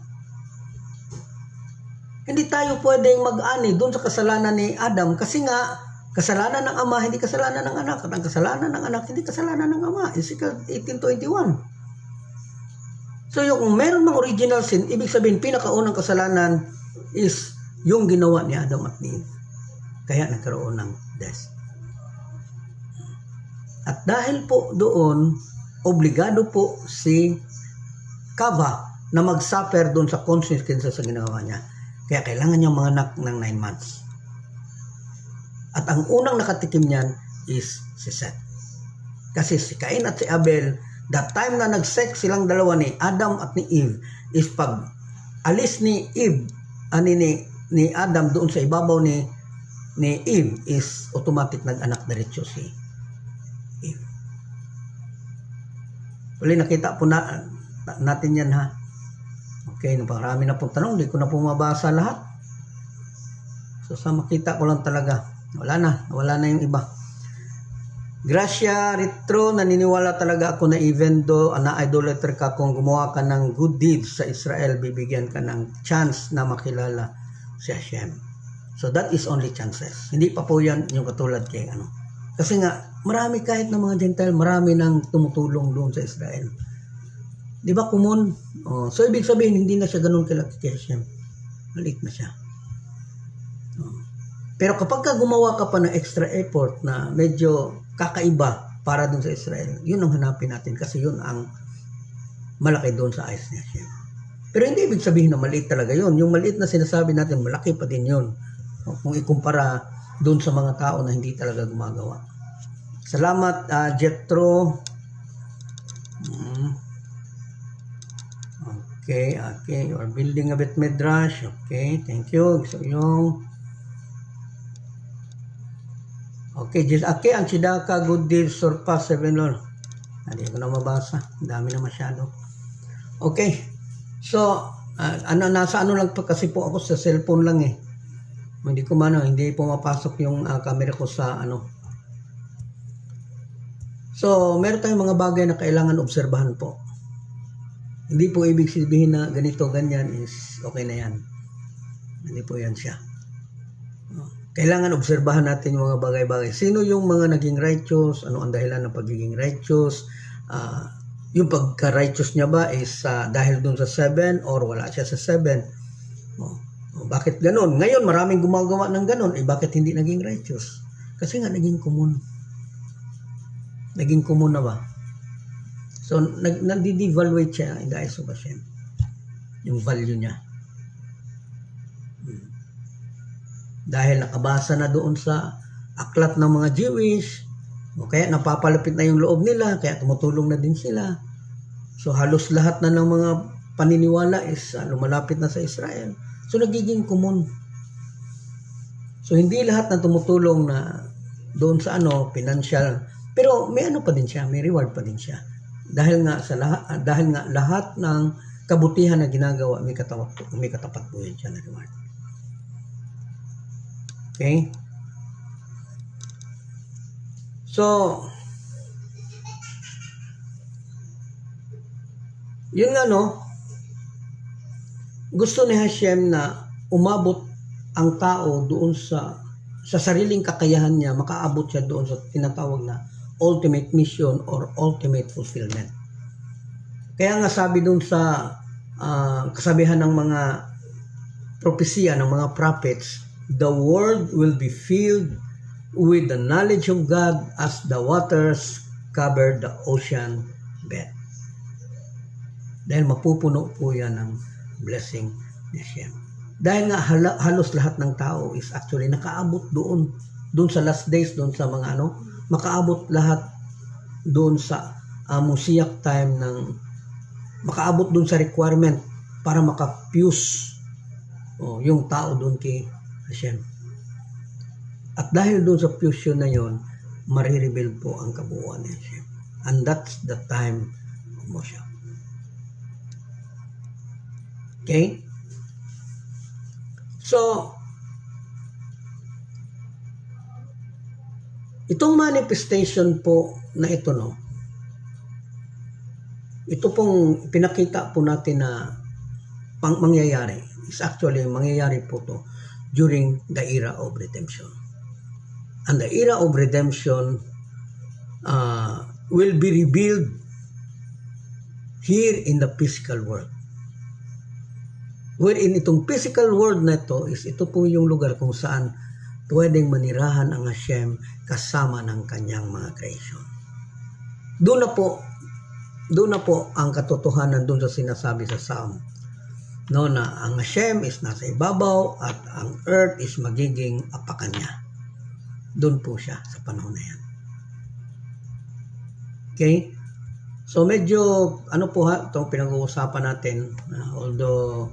Hindi tayo pwedeng mag-ani doon sa kasalanan ni Adam kasi nga kasalanan ng ama hindi kasalanan ng anak at ang kasalanan ng anak hindi kasalanan ng ama. Ezekiel 18:21. So yung meron ng original sin, ibig sabihin pinakaunang kasalanan is yung ginawa ni Adam at ni Eve. Kaya nagkaroon ng death. At dahil po doon, obligado po si Kava na mag-suffer doon sa consequences sa ginawa niya. Kaya kailangan niyang manganak ng 9 months. At ang unang nakatikim niyan is si Seth. Kasi si Cain at si Abel, that time na nag-sex silang dalawa ni Adam at ni Eve, is pag alis ni Eve, ni Adam doon sa ibabaw ni Eve, is automatic nag-anak diretso si Eve. Uli nakita po natin yan, ha. Okay, naparami na pong tanong, hindi ko na po mabasa lahat. So sa makita ko lang talaga, wala na yung iba. Gracia Retro, naniniwala talaga ako na even though na-idolater ka, kung gumawa ka ng good deeds sa Israel, bibigyan ka ng chance na makilala si Hashem. So that is only chances. Hindi pa po yan yung katulad kay ano. Kasi nga, marami kahit ng mga Gentile, marami nang tumutulong doon sa Israel. Di ba common? So ibig sabihin, hindi na siya ganun kilaki kay Hashem. Maliit na siya. Pero kapag ka gumawa ka pa ng extra effort na medyo kakaiba para dun sa Israel, yun ang hanapin natin kasi yun ang malaki doon sa eyes ni Hashem. Pero hindi ibig sabihin na maliit talaga yun. Yung maliit na sinasabi natin, malaki pa din yun. Kung ikumpara doon sa mga tao na hindi talaga gumagawa. Salamat, Jetro. Okay. You are building a bit midrash. Okay, thank you. So yung okay, ang Chidaka good deeds surpass 7 Lord. Hindi ko na mabasa. Dami na masyado. Okay. So, nasa ano lang pa kasi po ako sa cellphone lang eh. Hindi pumapasok yung camera ko sa ano. So, meron tayong mga bagay na kailangan obserbahan po. Hindi po ibig sabihin na ganito, ganyan is okay na yan. Hindi po yan siya. Kailangan obserbahan natin yung mga bagay-bagay. Sino yung mga naging righteous? Ano ang dahilan ng pagiging righteous? Yung pagka-righteous niya ba is dahil dun sa 7 or wala siya sa 7? Bakit ganun? Ngayon, maraming gumagawa ng ganun. Bakit hindi naging righteous? Kasi nga naging common. Naging common na ba? So, nag-devaluate siya in the eyes of Hashem. Yung value niya. Dahil nakabasa na doon sa aklat ng mga Jewish, o kaya napapalapit na yung loob nila, kaya tumutulong na din sila. So halos lahat na ng mga paniniwala is lumalapit na sa Israel. So nagiging common. So hindi lahat na tumutulong na doon sa financial, pero may pa din siya, may reward pa din siya. Dahil nga lahat ng kabutihan na ginagawa, may katapat po yun siya na reward. Okay? So, yun nga gusto ni Hashem na umabot ang tao doon sa sariling kakayahan niya, makaabot siya doon sa tinatawag na ultimate mission or ultimate fulfillment. Kaya nga sabi doon sa kasabihan ng mga propesya ng mga prophets, the world will be filled with the knowledge of God as the waters cover the ocean bed. Dahil mapupuno po yan ng blessing ni Hashem. Dahil nga halos lahat ng tao is actually nakaabot doon sa last days, doon sa mga makaabot lahat doon sa Mosiah time makaabot doon sa requirement para makapuse yung tao doon kay Hashem. At dahil doon sa fusion na yon, marireveal po ang kabuuan ni Hashem. And that's the time of Mosiah. Okay? So, itong manifestation po na ito, ito pong pinakita po natin na mangyayari is actually mangyayari po to during the era of redemption. And the era of redemption will be revealed here in the physical world. Wherein itong physical world na ito po yung lugar kung saan pwedeng manirahan ang Hashem kasama ng kanyang mga creation. Doon na po ang katotohanan doon sa sinasabi sa Psalm. Na ang Hashem is nasa ibabaw at ang earth is magiging apakan niya. Doon po siya sa panahon na yan. Okay? So medyo itong pinag-uusapan natin, although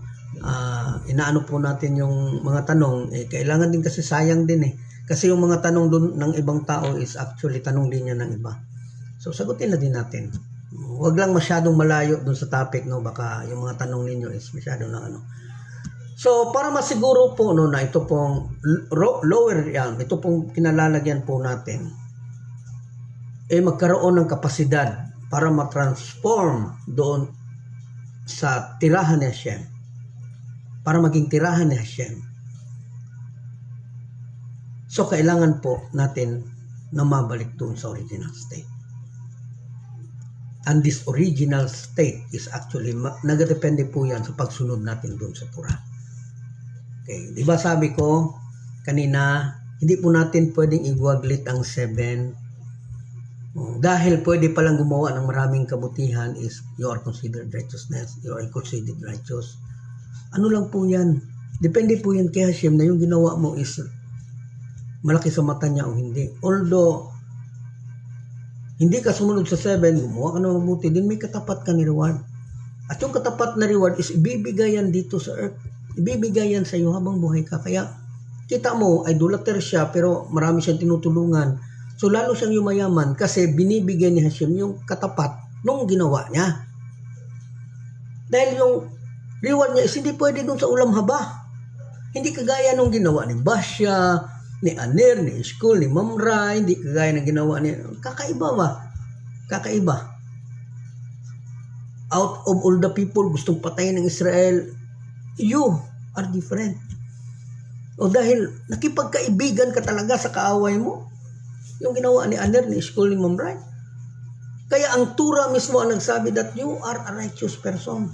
inaano po natin yung mga tanong, kailangan din kasi sayang din kasi yung mga tanong doon ng ibang tao is actually tanong din niya ng iba. So sagutin na din natin. Huwag lang masyadong malayo doon sa topic, baka yung mga tanong ninyo is masyadong So para masiguro po na ito pong lower yan, ito pong kinalalagyan po natin magkaroon ng kapasidad para ma-transform doon sa tirahan ni Hashem. Para maging tirahan ni Hashem. So, kailangan po natin na mabalik doon sa original state. And this original state is actually, nagadepende po yan sa pagsunod natin doon sa Torah. Okay, di ba sabi ko kanina, hindi po natin pwedeng igwaglit ang 7. Dahil pwede palang gumawa ng maraming kabutihan is you are considered righteousness, you are considered righteous. Ano lang po yan. Depende po yan kay Hashem na yung ginawa mo is malaki sa mata niya o hindi. Although, hindi ka sumunod sa 7, gumawa ka na mabuti, din may katapat ka ni reward. At yung katapat na reward is ibibigay yan dito sa earth. Ibibigay yan sa iyo habang buhay ka. Kaya, kita mo, idolater siya, pero marami siyang tinutulungan. So, lalo siyang yumayaman kasi binibigay ni Hashem yung katapat nung ginawa niya. Dahil yung reward niya is hindi pwede dun sa ulam haba. Hindi kagaya nung ginawa ni Basya, ni Aner, ni Eshkol, ni Mamra, hindi kagaya ng ginawa ni... Kakaiba ba? Kakaiba. Out of all the people gustong patayin ng Israel, you are different. O dahil nakipagkaibigan ka talaga sa kaaway mo, yung ginawa ni Aner, ni Eshkol, ni Mamra. Kaya ang Torah mismo ang nagsabi that you are a righteous person.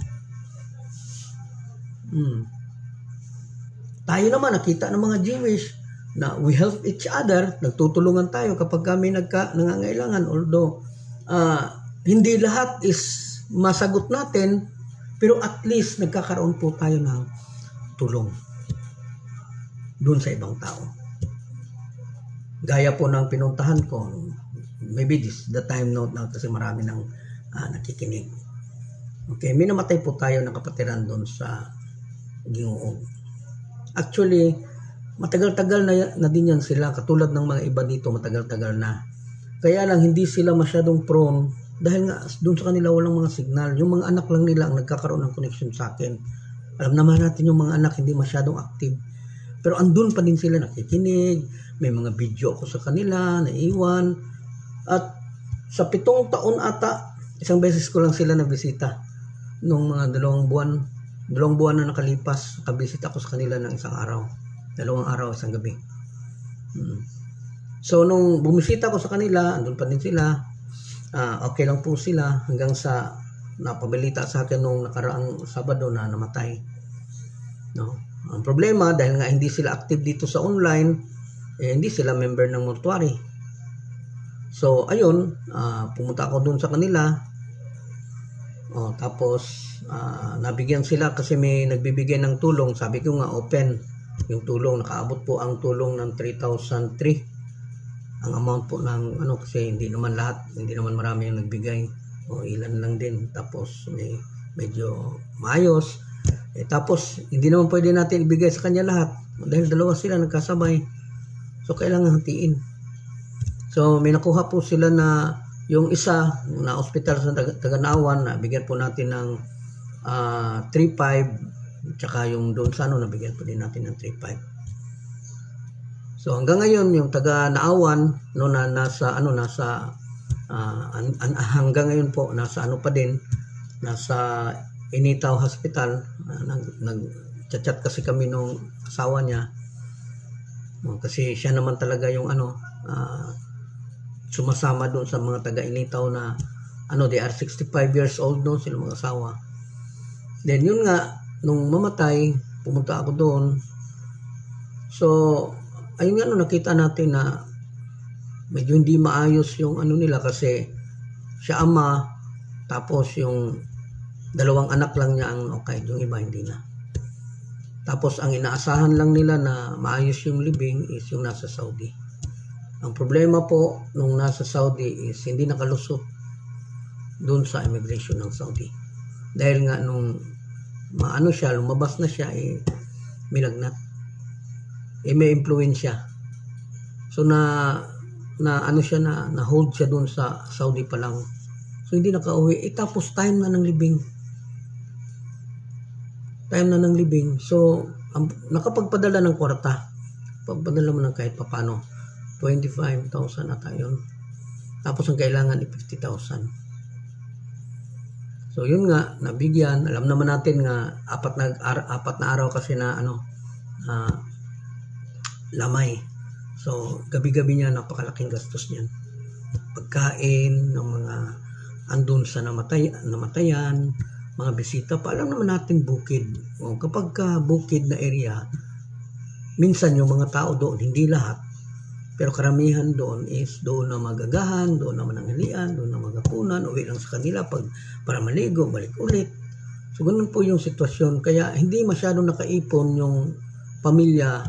Tayo naman, nakita ng mga Jewish na we help each other, nagtutulungan tayo kapag kami nangangailangan. Although, hindi lahat is masagot natin, pero at least nagkakaroon po tayo ng tulong doon sa ibang tao. Gaya po ng pinuntahan ko, maybe this the time note na kasi marami nang nakikinig. Okay, may namatay po tayo ng kapatiran doon sa Gingoog. Actually, matagal-tagal na din yan sila, katulad ng mga iba dito, matagal-tagal na. Kaya lang hindi sila masyadong prone dahil nga doon sa kanila walang mga signal. Yung mga anak lang nila ang nagkakaroon ng connection sa akin. Alam naman natin yung mga anak hindi masyadong active. Pero andun pa din sila nakikinig, may mga video ako sa kanila, naiwan. At sa 7 taon ata, isang beses ko lang sila nabisita. Nung mga 2 buwan na nakalipas, nakabisita ako sa kanila ng isang araw. 2 araw, isang gabi. So, nung bumisita ko sa kanila, andun pa din sila. Okay lang po sila hanggang sa napabalita sa akin nung nakaraang Sabado na namatay. No? Ang problema, dahil nga hindi sila active dito sa online, hindi sila member ng mortuary. So, ayun, pumunta ako doon sa kanila. Tapos, nabigyan sila kasi may nagbibigay ng tulong. Sabi ko nga, open yung tulong. Nakaabot po ang tulong ng 3,003. Ang amount po ng kasi hindi naman marami yung nagbigay. Ilan lang din. Tapos, medyo maayos. Tapos, hindi naman pwede natin ibigay sa kanya lahat. Dahil dalawa sila nagkasabay. So, kailangan hatiin. So, may nakuha po sila na yung isa na hospital sa Taganawan, nabigyan po natin ng 3,500. Tsaka yung doon sa nabigyan po din natin ng 3,500. So, hanggang ngayon, yung Taga-Naawan, na hanggang ngayon po, nasa pa din, nasa Initaw Hospital. Nag-chat kasi kami nung asawa niya. Kasi siya naman talaga yung sumasama doon sa mga taga-Initaw na they are 65 years old sila mga asawa. Then yun nga, nung mamatay, pumunta ako doon. So, ayun nga, nakita natin na medyo hindi maayos yung nila kasi siya ama, tapos yung dalawang anak lang niya ang okay, yung iba hindi na. Tapos ang inaasahan lang nila na maayos yung living is yung nasa Saudi. Ang problema po nung nasa Saudi is hindi nakalusot doon sa immigration ng Saudi. Dahil nga nung lumabas na siya, may lagnat. May impluensya. So na-hold siya doon sa Saudi pa lang. So hindi nakauwi. Tapos time na ng libing. So nakapagpadala ng kwarta. Pagpadala mo ng kahit papano. 25,000 ata yun. Tapos ang kailangan 50,000. So yun nga, nabigyan. Alam naman natin nga apat na araw kasi na lamay. So gabi-gabi niya napakalaking gastos niyan. Pagkain ng mga andun sa namatayan, mga bisita pa. Alam naman natin bukid. Kapag bukid na area, minsan yung mga tao doon, hindi lahat, pero karamihan doon is doon na magagahan, doon na mananghalian, doon na magapunan, uwi lang sa kanila para maligo, balik ulit. So ganun po yung sitwasyon. Kaya hindi masyadong nakaipon yung pamilya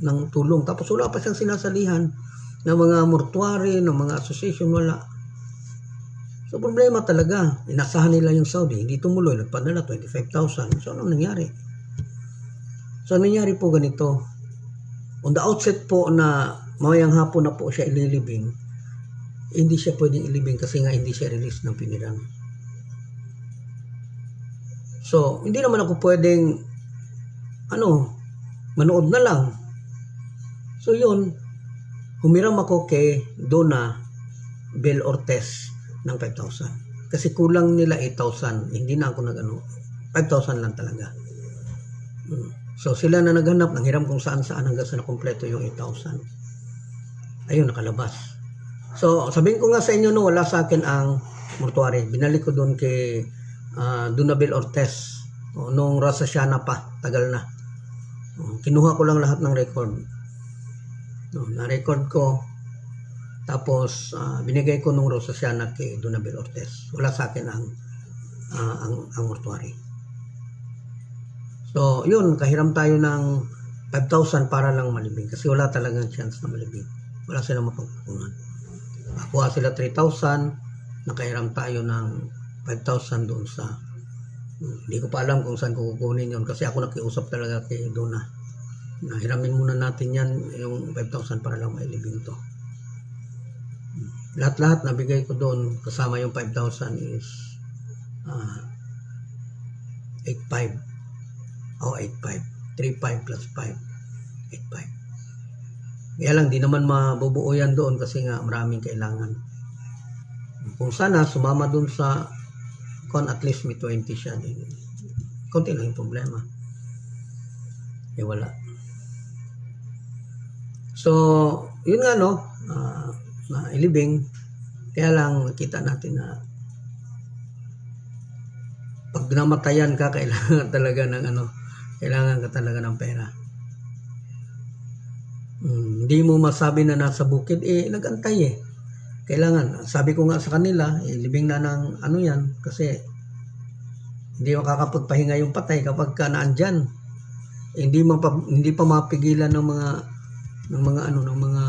ng tulong. Tapos wala pa siyang sinasalihan ng mga mortuary, ng mga association, wala. So problema talaga. Inasahan nila yung Saudi, hindi tumuloy, nagpadala 25,000. So anong nangyari? So nangyari po ganito. On the outset po na mamayang hapon na po siya ililibing, hindi siya pwedeng ilibing kasi nga hindi siya release ng piniran. So, hindi naman ako pwedeng manood na lang. So, yun, humiram ako kay Donna Bel Ortez ng 5,000. Kasi kulang nila 8,000. Hindi na ako 5,000 lang talaga. So, sila na naghanap, nanghiram kung saan-saan hanggang sa nakumpleto yung 8,000. Ayun, nakalabas. So, sabihin ko nga sa inyo, wala sa akin ang mortuary. Binalik ko doon kay Dunabel Ortez. Nung Rosasiana pa, tagal na. Kinuha ko lang lahat ng record. Na-record ko. Tapos, binigay ko nung Rosasiana kay Dunabel Ortez. Wala sa akin ang mortuary. So, yun, kahiram tayo ng 5,000 para lang malibing. Kasi wala talagang chance na malibing. Wala silang mapagkukunan. Nakuha sila 3,000, nakahiram tayo ng 5,000 doon sa, hindi ko pa alam kung saan ko kukunin yun kasi ako nakiusap talaga kay Donna. Hiramin muna natin yan, yung 5,000 para lang mailibing to. Lahat-lahat nabigay ko doon, kasama yung 5,000 is 8,500. 8,500. 3,500 plus 5, 8,500. Kaya lang, di naman mabubuo yan doon kasi nga maraming kailangan. Kung sana, sumama doon sa at least may 20 siya. Konti lang yung problema. Wala. So, yun nga na ilibing. Kaya lang, nakita natin na pag namatayan ka, kailangan talaga ng kailangan ka talaga ng pera. Hindi mo masabi na nasa bukid, nag-antay Kailangan, sabi ko nga sa kanila, libing na ng ano yan, kasi hindi makakapagpahinga yung patay kapag ka naandyan. Hindi pa mapigilan ng mga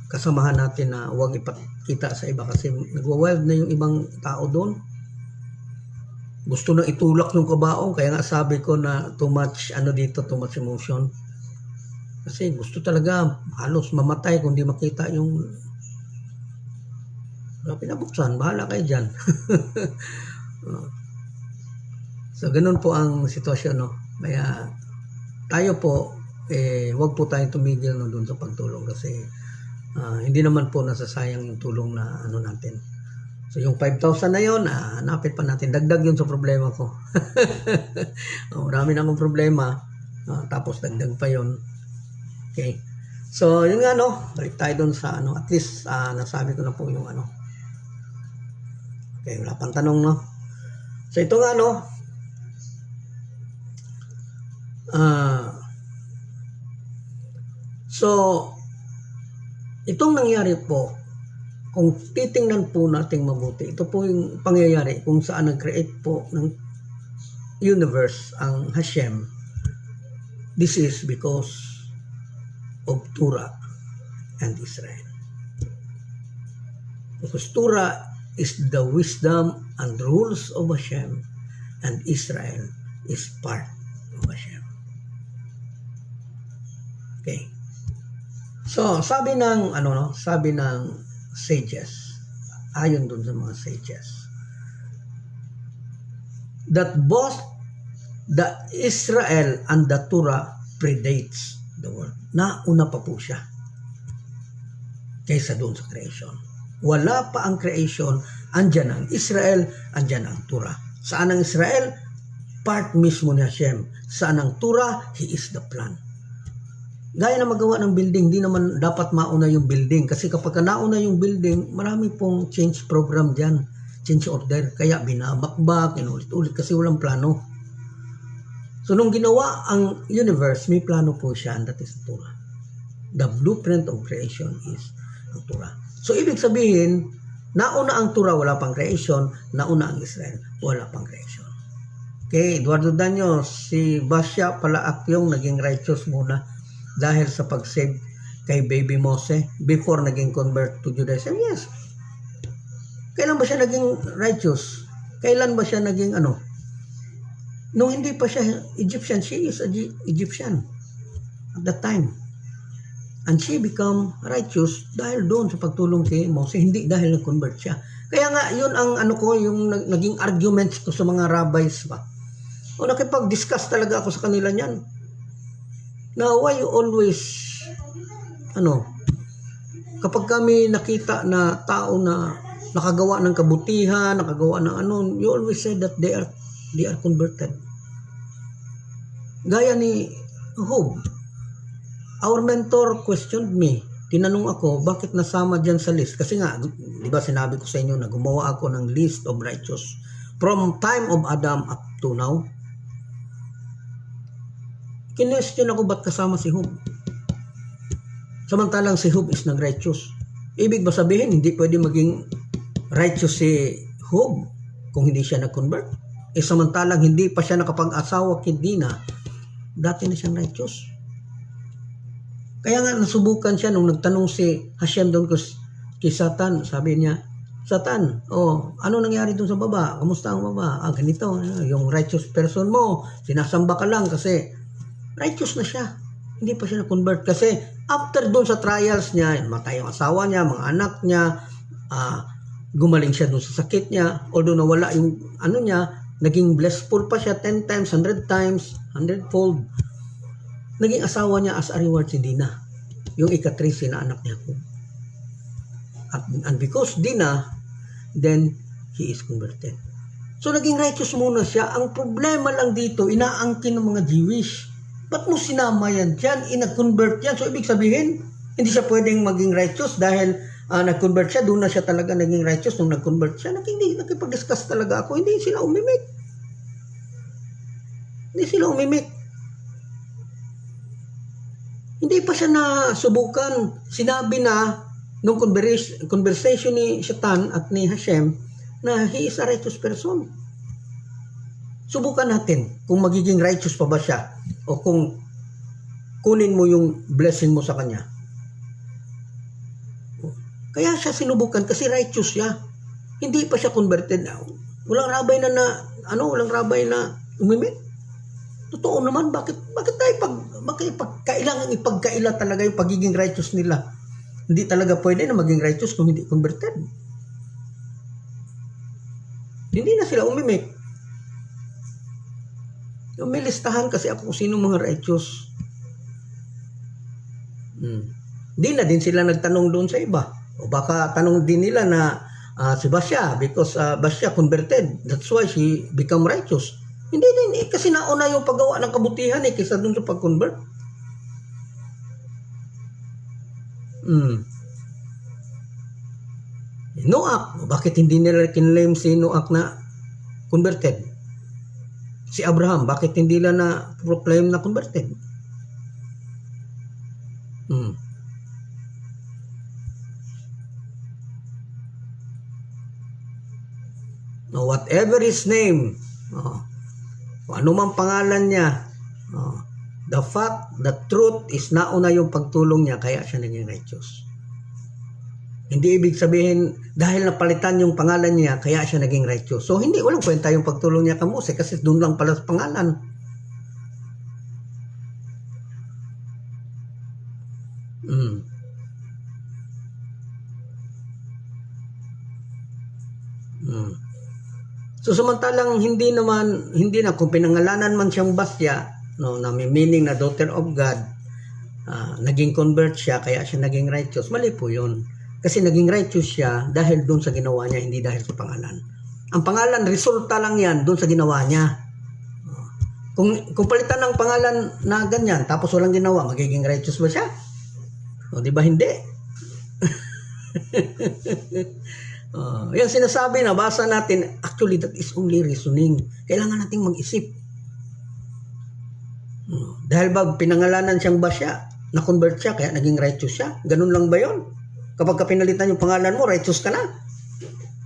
kasamahan natin na huwag ipakita sa iba kasi nagwa-wild na yung ibang tao doon. Gusto na itulak yung kabaong, kaya nga sabi ko na too much emotion. Kasi gusto talaga halos mamatay kung di makita yung pinabuksan. Bahala kayo dyan. So, ganun po ang sitwasyon, no? Kaya, tayo po, wag po tayong tumigil doon sa pagtulong kasi hindi naman po nasasayang yung tulong na natin. So, yung 5,000 na yun, hanapin pa natin. Dagdag yun sa problema ko. Marami na akong problema. Tapos, dagdag pa yun. Okay. So, yun nga, balik tayo doon sa at least, nasabi ko na po yung Okay, wala pang tanong, So, ito nga, so, itong nangyari po, kung titingnan po nating mabuti, ito po yung pangyayari kung saan nag-create po ng universe ang Hashem. This is because of Torah and Israel. Because Torah is the wisdom and rules of Hashem, and Israel is part of Hashem. Okay. So, sabi ng sages, ayon dun sa mga sages, that both the Israel and the Torah predates the world. Nauna pa po siya kaysa doon sa creation. Wala pa ang creation, andyan ang Israel, andyan ang Torah. Saan ang Israel? Part mismo ni Hashem. Saan ang Torah? He is the plan. Gaya na magawa ng building, di naman dapat mauna yung building. Kasi kapag nauna yung building, marami pong change program dyan. Change order. Kaya binabakbak, inulit-ulit kasi walang plano. So nung ginawa ang universe, may plano po siya, and that is the Torah. The blueprint of creation is ang Torah. So, ibig sabihin, nauna ang Torah, wala pang creation, nauna ang Israel, wala pang creation. Okay, Eduardo Danyo, si Basya pala Akyong naging righteous muna dahil sa pag-save kay Baby Mose before naging convert to Judaism. Yes. Kailan ba siya naging righteous? Kailan ba siya naging Nung hindi pa siya Egyptian, she is Egyptian at that time. And she become righteous dahil doon sa pagtulong kay Moses, hindi dahil nag-convert siya. Kaya nga, yun ang yung naging arguments ko sa mga rabbis ba. O nakipag-discuss talaga ako sa kanila niyan. Now, why you always, kapag kami nakita na tao na nakagawa ng kabutihan, nakagawa ng you always say that they are converted. Gaya ni Job. Our mentor questioned me. Tinanong ako, bakit nasama dyan sa list? Kasi nga, di ba sinabi ko sa inyo na gumawa ako ng list of righteous from time of Adam up to now. Kinestyon ako, ba't kasama si Job? Samantalang si Job is nag-righteous. Ibig ba sabihin, hindi pwede maging righteous si Job kung hindi siya nag-convert? Samantalang hindi pa siya nakapag-asawa kay Dina, dati na siyang righteous. Kaya nga nasubukan siya nung nagtanong si Hashem doon kay Satan. Sabi niya, Satan, ano nangyari doon sa baba? Kamusta ang baba? Ganito, yung righteous person mo, sinasamba ka lang kasi righteous na siya. Hindi pa siya na-convert kasi after doon sa trials niya, matay yung asawa niya, mga anak niya, gumaling siya doon sa sakit niya, although nawala yung niya, naging blessful pa siya 10 times, 100 times, 100-fold. Naging asawa niya as a reward si Dina, yung ika-13 na anak niya ko. And because Dina, then he is converted. So naging righteous muna siya. Ang problema lang dito, inaangkin ng mga Jewish. Ba't mo sinama yan dyan? Ina-convert yan. So ibig sabihin, hindi siya pwedeng maging righteous dahil nag-convert siya. Doon na siya talaga naging righteous nung nag-convert siya. Nakipag-discuss talaga ako. Hindi sila umimik. Hindi pa siya nasubukan. Sinabi na nung conversation ni Shaitan at ni Hashem na he is a righteous person. Subukan natin kung magiging righteous pa ba siya o kung kunin mo yung blessing mo sa kanya. Kaya siya sinubukan kasi righteous siya. Hindi pa siya converted. Walang rabay na umimik. Totoo naman, bakit kailangan ipagkaila talaga yung pagiging righteous nila? Hindi talaga pwede na maging righteous kung hindi converted. Hindi na sila umimik. May listahan kasi ako kung sino mga righteous. Hindi na din sila nagtanong doon sa iba. O baka tanong din nila na si Basya, because Basya converted. That's why she become righteous. Hindi din kasi nauna yung paggawa ng kabutihan kaysa dun sa pag-convert. Noak, bakit hindi nila kinlaim si Noak na converted? Si Abraham, bakit hindi nila na proclaim na converted? No, whatever his name, kung ano mang pangalan niya, the fact, the truth is nauna yung pagtulong niya, kaya siya naging righteous. Hindi ibig sabihin, dahil napalitan yung pangalan niya, kaya siya naging righteous. So, walang kwenta yung pagtulong niya kay Mose, kasi doon lang pala sa pangalan. So samantalang hindi na kung pinangalanan man siyang Basya, na may meaning na daughter of God, naging convert siya kaya siya naging righteous. Mali po 'yun. Kasi naging righteous siya dahil doon sa ginawa niya, hindi dahil sa pangalan. Ang pangalan resulta lang 'yan doon sa ginawa niya. Kung palitan ng pangalan na ganyan tapos walang ginawa, magiging righteous ba siya? O di ba hindi? Yan sinasabi na basa natin, actually that is only reasoning. Kailangan nating mag-isip. Dahil ba pinangalanan siyang Basya, na-convert siya, kaya naging righteous siya? Ganun lang ba yun? Kapag pinalitan yung pangalan mo, righteous ka na?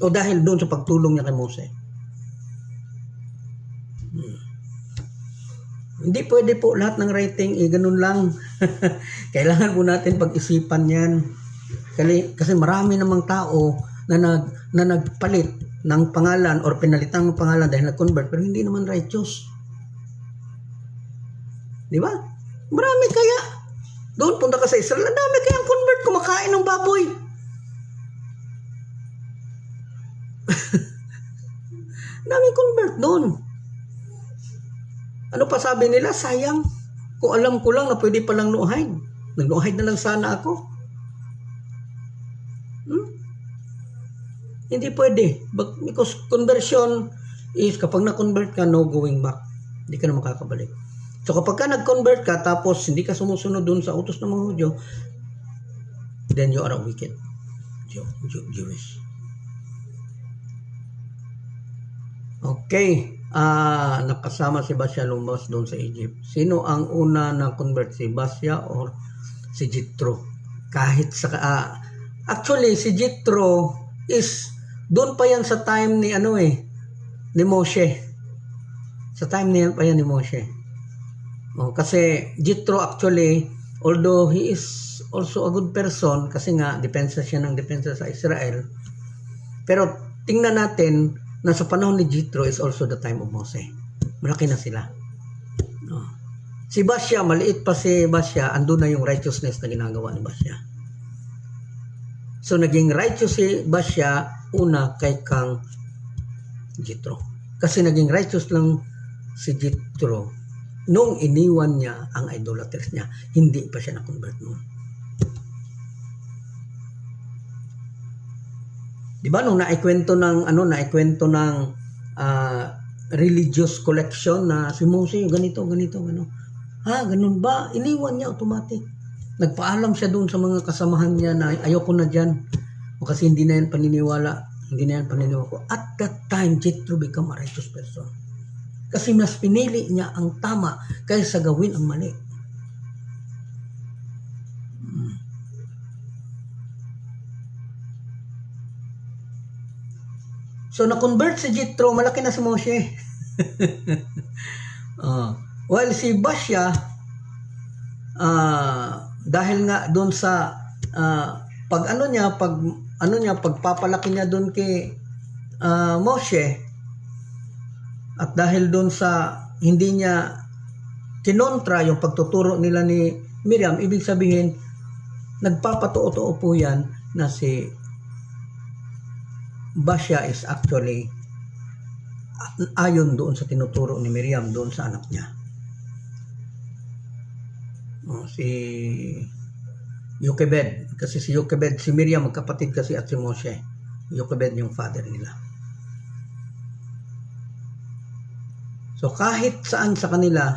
O dahil doon sa pagtulong niya kay Mose? Hindi pwede po lahat ng writing, ganun lang. Kailangan po natin pag-isipan yan. Kasi marami namang tao na nagpalit ng pangalan or pinalitan ng pangalan dahil nag-convert pero hindi naman righteous. Di ba? Marami kaya. Doon punta ka sa Israel, ang dami kayang convert, kumakain ng baboy. Dami convert doon. Ano pa sabi nila? Sayang. Kung alam ko lang na pwede palang nuuhid. Nagnuuhid na lang sana ako. Hindi pwede. Because conversion is kapag na-convert ka, no going back. Hindi ka na makakabalik. So kapag ka nag-convert ka, tapos hindi ka sumusunod dun sa utos ng mga Hudyo, then you are a wicked Jewish. Okay. Nakasama si Basya lumabas doon sa Egypt. Sino ang una na convert? Si Basya or si Jethro? Kahit sa... actually, si Jethro is... Doon pa yan sa time ni ni Moshe. Sa time niyan pa yan ni Moshe. Kasi Jethro actually, although he is also a good person, kasi nga depensa siya ng depensa sa Israel, pero tingnan natin na sa panahon ni Jethro is also the time of Mose. Malaki na sila. Si Basya, maliit pa si Basya, andun na yung righteousness na ginagawa ni Basya. So naging righteous si Basya una kay kang Jethro. Kasi naging righteous lang si Jethro nung iniwan niya ang idolaters niya. Hindi pa siya na-convert noon. Di ba nung naikwento ng religious collection na si Mose ganito. Ganun ba? Iniwan niya automatic. Nagpaalam siya doon sa mga kasamahan niya na ayoko na dyan. O kasi hindi na yan paniniwala ko. At that time, Jethro become a righteous person. Kasi mas pinili niya ang tama kaysa gawin ang mali. So na-convert si Jethro, malaki na si Moshe. While si Basya, dahil nga doon sa pagpapalaki niya doon kay Moshe, at dahil doon sa hindi niya kinontra yung pagtuturo nila ni Miriam, ibig sabihin nagpapatuo-tuo po yan na si Basya is actually ayon doon sa tinuturo ni Miriam doon sa anak niya. Si Jochebed, kasi si Jochebed, si Miriam magkapatid kasi at si Moshe. Jochebed yung father nila. So kahit saan sa kanila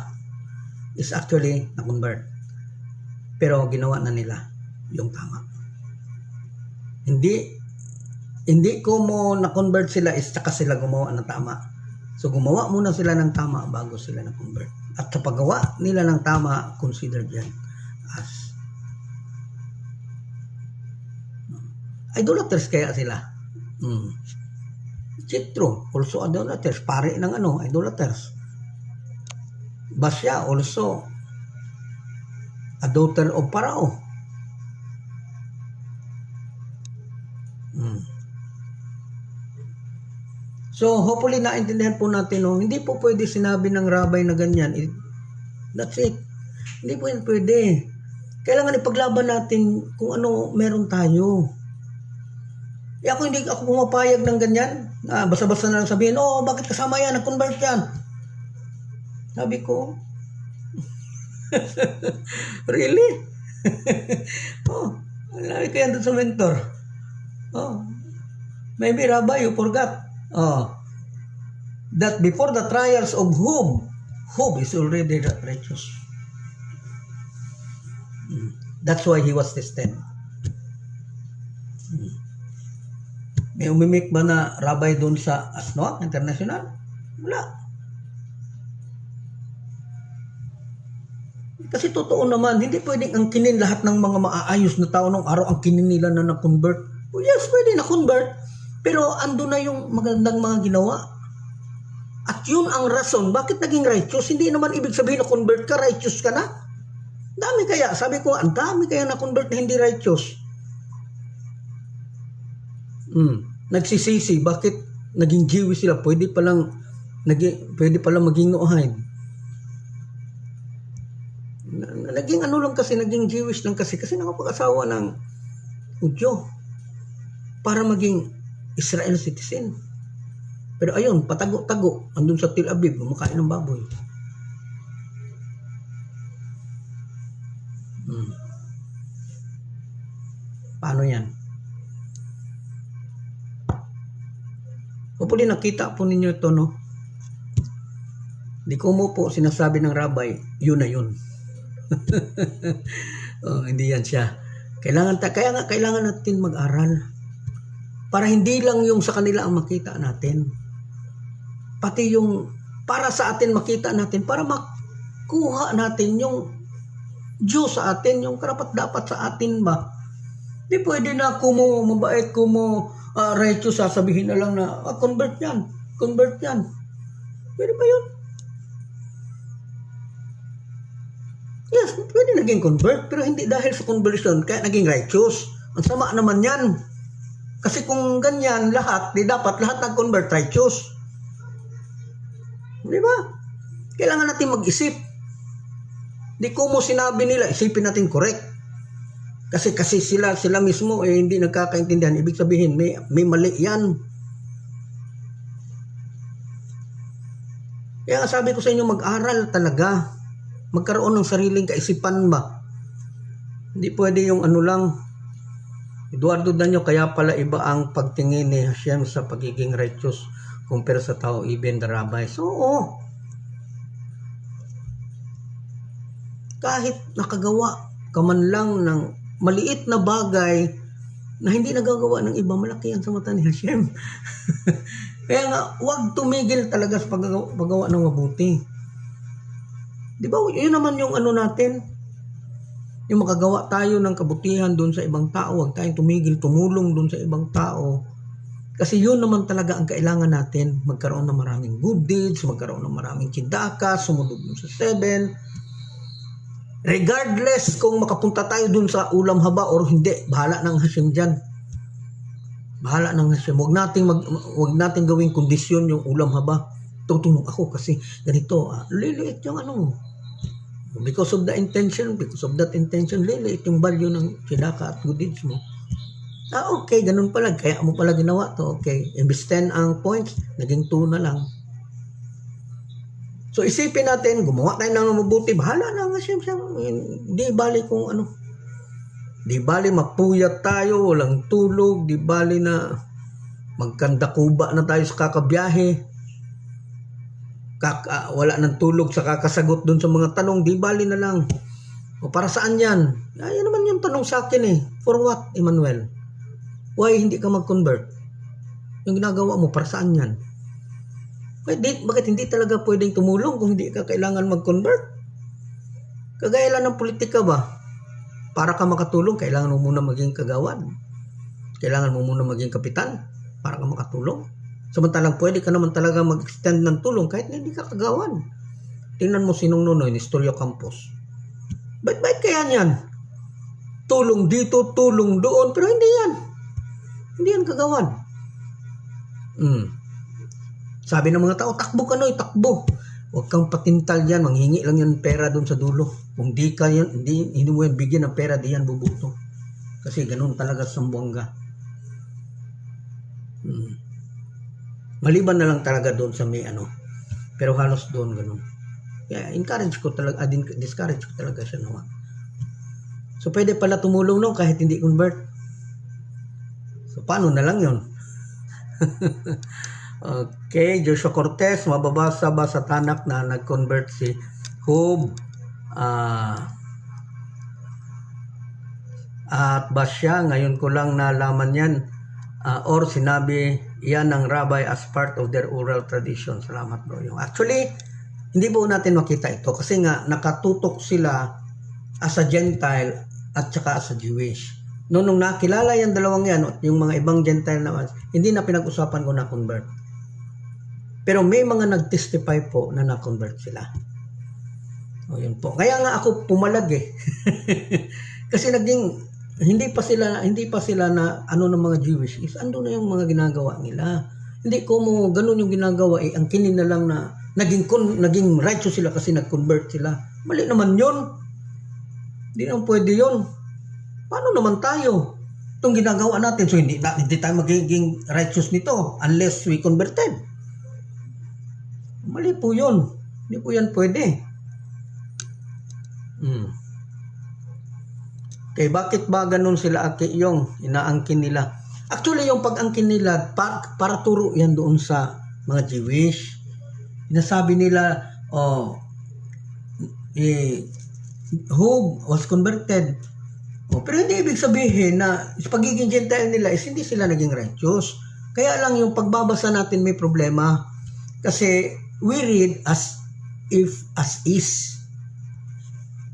is actually na-convert. Pero ginawa na nila yung tama. Hindi ko mo na-convert sila is saka sila gumawa ng tama. So gumawa muna sila ng tama bago sila na-convert. At sa paggawa nila ng tama, considered yan as idolaters kaya sila. Jethro, also idolaters. Pare ng idolaters. Basya, also a daughter of Pharaoh. So, hopefully naintindihan po natin, hindi po pwede sinabi ng rabbi na ganyan. That's it. Hindi po yan pwede. Kailangan ipaglaban natin kung ano meron tayo. Hindi ako pumapayag ng ganyan. Basta-basta na lang sabihin, bakit kasama yan? Nag-convert yan. Sabi ko, really? Lari ko yan doon sa mentor. Maybe rabbi, you forgot. That before the trials of Job is already righteous. That's why he was tested. May umimik ba na rabbi doon sa ASNOA International? Wala. Kasi totoo naman, hindi pwedeng ang kinin lahat ng mga maaayos na tao nung araw ang kinin nila na na-convert. Yes, pwede na-convert. Pero ando na yung magandang mga ginawa. At yun ang rason, bakit naging righteous? Hindi naman ibig sabihin na convert ka, righteous ka na. Dami kaya, sabi ko, ang dami kaya na convert na hindi righteous. Nagsisisi, bakit naging Jewish sila? Pwede palang maging Noahide. Naging lang kasi, naging Jewish lang kasi nakapag-asawa ng Hudyo para maging Israel citizen. Pero ayun, patago-tago, andun sa Tel Aviv, kumakain ng baboy. Paano yan? Hopefully nakita po ninyo ito, no? Di ko mo po sinasabi ng rabbi, yun na yun. Hindi yan siya. Kailangan natin mag-aral. Para hindi lang yung sa kanila ang makita natin. Pati yung para sa atin makita natin, para makuha natin yung Diyos sa atin, yung karapat-dapat sa atin ba. Di pwede na kumo mabait, kumo righteous, sasabihin na lang na convert yan. Pwede ba yun? Yes, pwede naging convert, pero hindi dahil sa conversion kaya naging righteous. Ang sama naman yan. Kasi kung ganyan lahat, dapat lahat nag-convert righteous. Di ba? Kailangan natin mag-isip. Di ko mo sinabi nila, isipin natin correct. Kasi sila mismo hindi nagkakaintindihan. Ibig sabihin, may mali yan. Kaya nga sabi ko sa inyo, mag-aral talaga. Magkaroon ng sariling kaisipan ba? Hindi pwede yung lang. Eduardo Danyo, kaya pala iba ang pagtingin ni Hashem sa pagiging righteous compare sa tao, even the rabbis. Oo. Kahit nakagawa ka man lang ng maliit na bagay na hindi nagagawa ng iba, malaki yan sa mata ni Hashem. Kaya nga, huwag tumigil talaga sa paggawa ng mabuti. Di ba, yun naman yung natin. Yung makagawa tayo ng kabutihan doon sa ibang tao, huwag tayong tumigil, tumulong doon sa ibang tao. Kasi yun naman talaga ang kailangan natin, magkaroon ng maraming good deeds, magkaroon ng maraming tsindaka, sumunod sa 7. Regardless kung makapunta tayo dun sa ulam haba or hindi, bahala ng Hashem dyan. Bahala ng Hashem. Huwag nating gawing kondisyon yung ulam haba. Tutulong ako kasi ganito, liliit yung ano. Because of that intention, liliit yung value ng tsindaka at good deeds mo. Okay, ganun pala. Kaya mo pala ginawa to. Okay, imbis 10 ang points, naging 2 na lang. So isipin natin, gumawa tayo ng mabuti. Bahala na nga siya. Di bali kung ano. Di bali mapuyat tayo, walang tulog. Di bali na magkandakuba na tayo sa kakabiyahe. Wala ng tulog sa kakasagot dun sa mga tanong. Di bali na lang. O para saan yan? Yan naman yung tanong sa akin eh. For what, Emmanuel? Why hindi ka mag-convert? Yung ginagawa mo, para saan yan? Bakit hindi talaga pwedeng tumulong kung hindi ka kailangan mag-convert? Kagaya lang ng politika ba? Para ka makatulong, kailangan mo muna maging kagawad. Kailangan mo muna maging kapitan para ka makatulong. Samantalang pwede ka naman talaga mag-extend ng tulong kahit hindi ka kagawad. Tingnan mo sinong Nonoy, ni Storio Campos. Ba't kaya niyan? Tulong dito, tulong doon, pero hindi yan. Hindi yan kagawad. Sabi ng mga tao, takbo ka Noy, takbo. Huwag kang patintal yan, manghingi lang yan pera doon sa dulo. Kung di ka yan, hindi mo yan bigyan ng pera, di yan bubuto. Kasi ganun talaga sa Sambuanga. Maliban na lang talaga doon sa may ano. Pero halos doon ganun. Kaya discourage ko talaga siya naman. So pwede pala tumulong no kahit hindi convert. So paano na lang yun? Okay, Joshua Cortez, mababasa ba sa Tanak na nag-convert si Hub at Basya? Ngayon ko lang nalaman yan. Or sinabi yan ng rabbi as part of their oral tradition. Salamat bro. Actually, hindi po natin makita ito kasi nga nakatutok sila as a Gentile at saka as a Jewish. Nung nakilala yung dalawang yan at yung mga ibang Gentile naman, hindi na pinag-usapan ko na convert. Pero may mga nag-testify po na na-convert sila. O yun po. Kaya nga ako pumalag eh. Kasi hindi pa sila na ano ng mga Jewish is ando na yung mga ginagawa nila. Hindi ko mo ganun yung ginagawa eh. Ang kinin na lang na naging righteous sila kasi nag-convert sila. Mali naman yun. Hindi naman pwede yun. Paano naman tayo? Itong ginagawa natin, so hindi tayo magiging righteous nito unless we converted. Mali po yun. Hindi po yan pwede. Okay, bakit ba ganun sila yung inaangkin nila? Actually, yung pag-angkin nila, para turo yan doon sa mga Jewish. Inasabi nila, Hub was converted. Pero hindi ibig sabihin na sa pagiging Gentile nila is hindi sila naging righteous. Kaya lang yung pagbabasa natin may problema. Kasi we read as if as is.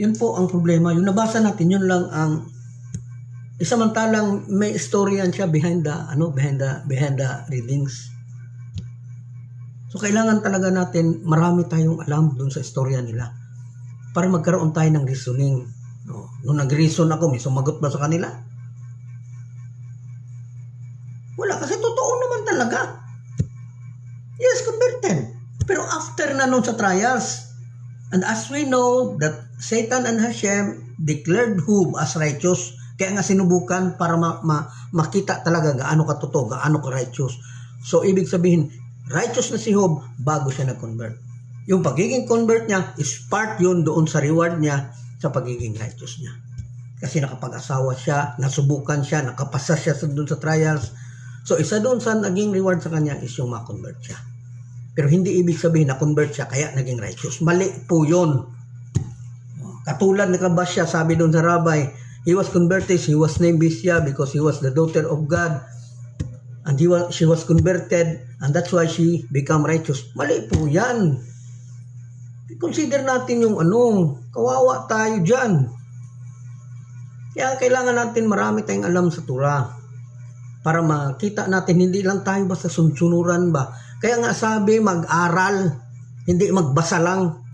Yun po ang problema. Yung nabasa natin, yun lang ang samantalang may story yan siya behind the readings. So kailangan talaga natin marami tayong alam dun sa istorya nila para magkaroon tayo ng reasoning. Nung nag-reason ako, may sumagot ba sa kanila? Wala, kasi totoo naman talaga. Yes, converted. Pero after na nun sa trials, and as we know that Satan and Hashem declared Hub as righteous, kaya nga sinubukan para makita talaga gaano ka totoo, gaano ka righteous. So ibig sabihin, righteous na si Hub bago siya nag-convert. Yung pagiging convert niya is part yun doon sa reward niya sa pagiging righteous niya. Kasi nakapag-asawa siya, nasubukan siya, nakapasa siya doon sa trials. So isa doon sa naging reward sa kanya is yung ma-convert siya. Pero hindi ibig sabihin na convert siya kaya naging righteous. Mali po yun. Katulad ni Kabasya, sabi doon sa rabbi, he was converted, he was named Bisya because he was the daughter of God. And she was converted and that's why she became righteous. Mali po yan. Consider natin yung kawawa tayo dyan. Kaya kailangan natin marami tayong alam sa Torah. para makita natin hindi lang tayo basta sunsunuran ba. Kaya nga sabi, mag-aral, hindi magbasa lang.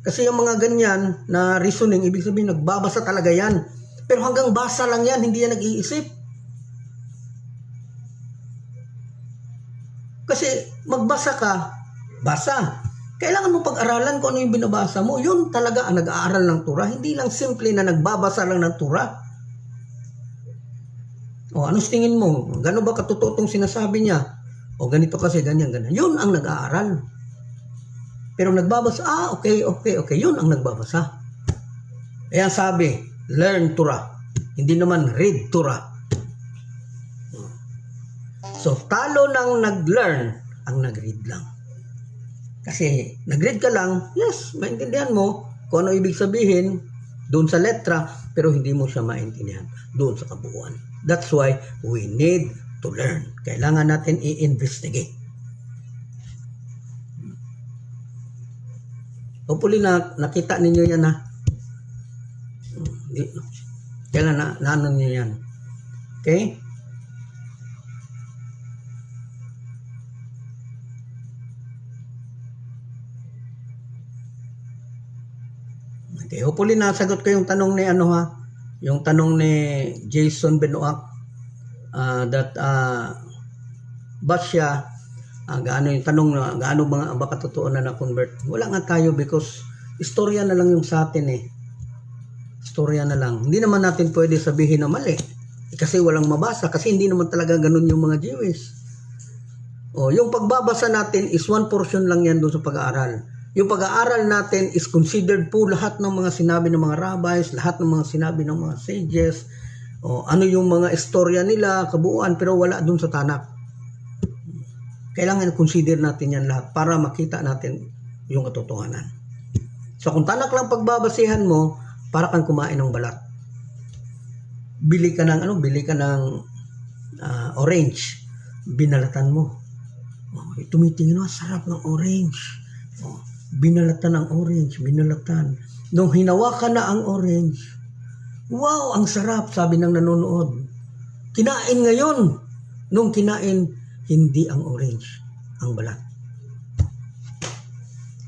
Kasi yung mga ganyan na reasoning, ibig sabihin nagbabasa talaga yan. Pero hanggang basa lang yan, hindi yan nag-iisip. Kasi magbasa ka, basa. Kailangan mo pag-aralan kung ano yung binabasa mo. Yun talaga ang nag-aaral ng Torah. Hindi lang simple na nagbabasa lang ng Torah. O ano tingin mo? Gano'n ba katotoo itong sinasabi niya? O ganito kasi, ganyan. Yun ang nag-aaral. Pero nagbabasa, okay. Yun ang nagbabasa. Kaya sabi, learn Torah. Hindi naman read Torah. So, talo ng nag-learn ang nag-read lang. Kasi nag-read ka lang, yes, maintindihan mo kung ano ibig sabihin doon sa letra, pero hindi mo siya maintindihan doon sa kabuuan. That's why we need to learn. Kailangan natin i-investigate. Hopefully nakita ninyo yan ha. Kailan na niyo yan. Okay? Okay, hopefully nasagot ko yung tanong ni yung tanong ni Jason Benoak ba siya gaano yung tanong gaano ba katotoo na na-convert. Wala nga tayo because istorya na lang yung sa atin istorya na lang. Hindi naman natin pwede sabihin na mali kasi walang mabasa kasi hindi naman talaga ganun yung mga Jewish. Yung pagbabasa natin is one portion lang yan doon sa pag-aaral. Yung pag-aaral natin is considered po lahat ng mga sinabi ng mga rabbis, lahat ng mga sinabi ng mga sages, ano yung mga istorya nila, kabuuan, pero wala dun sa Tanakh. Kailangan consider natin yan lahat para makita natin yung katotohanan. So kung Tanakh lang pagbabasihan mo, para kang kumain ng balat. Bili ka ng orange, binalatan mo. Tumitingin mo, sarap ng orange. Binalatan ang orange, binalatan. Nung hinawakan na ang orange, wow, ang sarap, sabi ng nanonood. Kinain ngayon. Nung kinain, hindi ang orange, ang balat.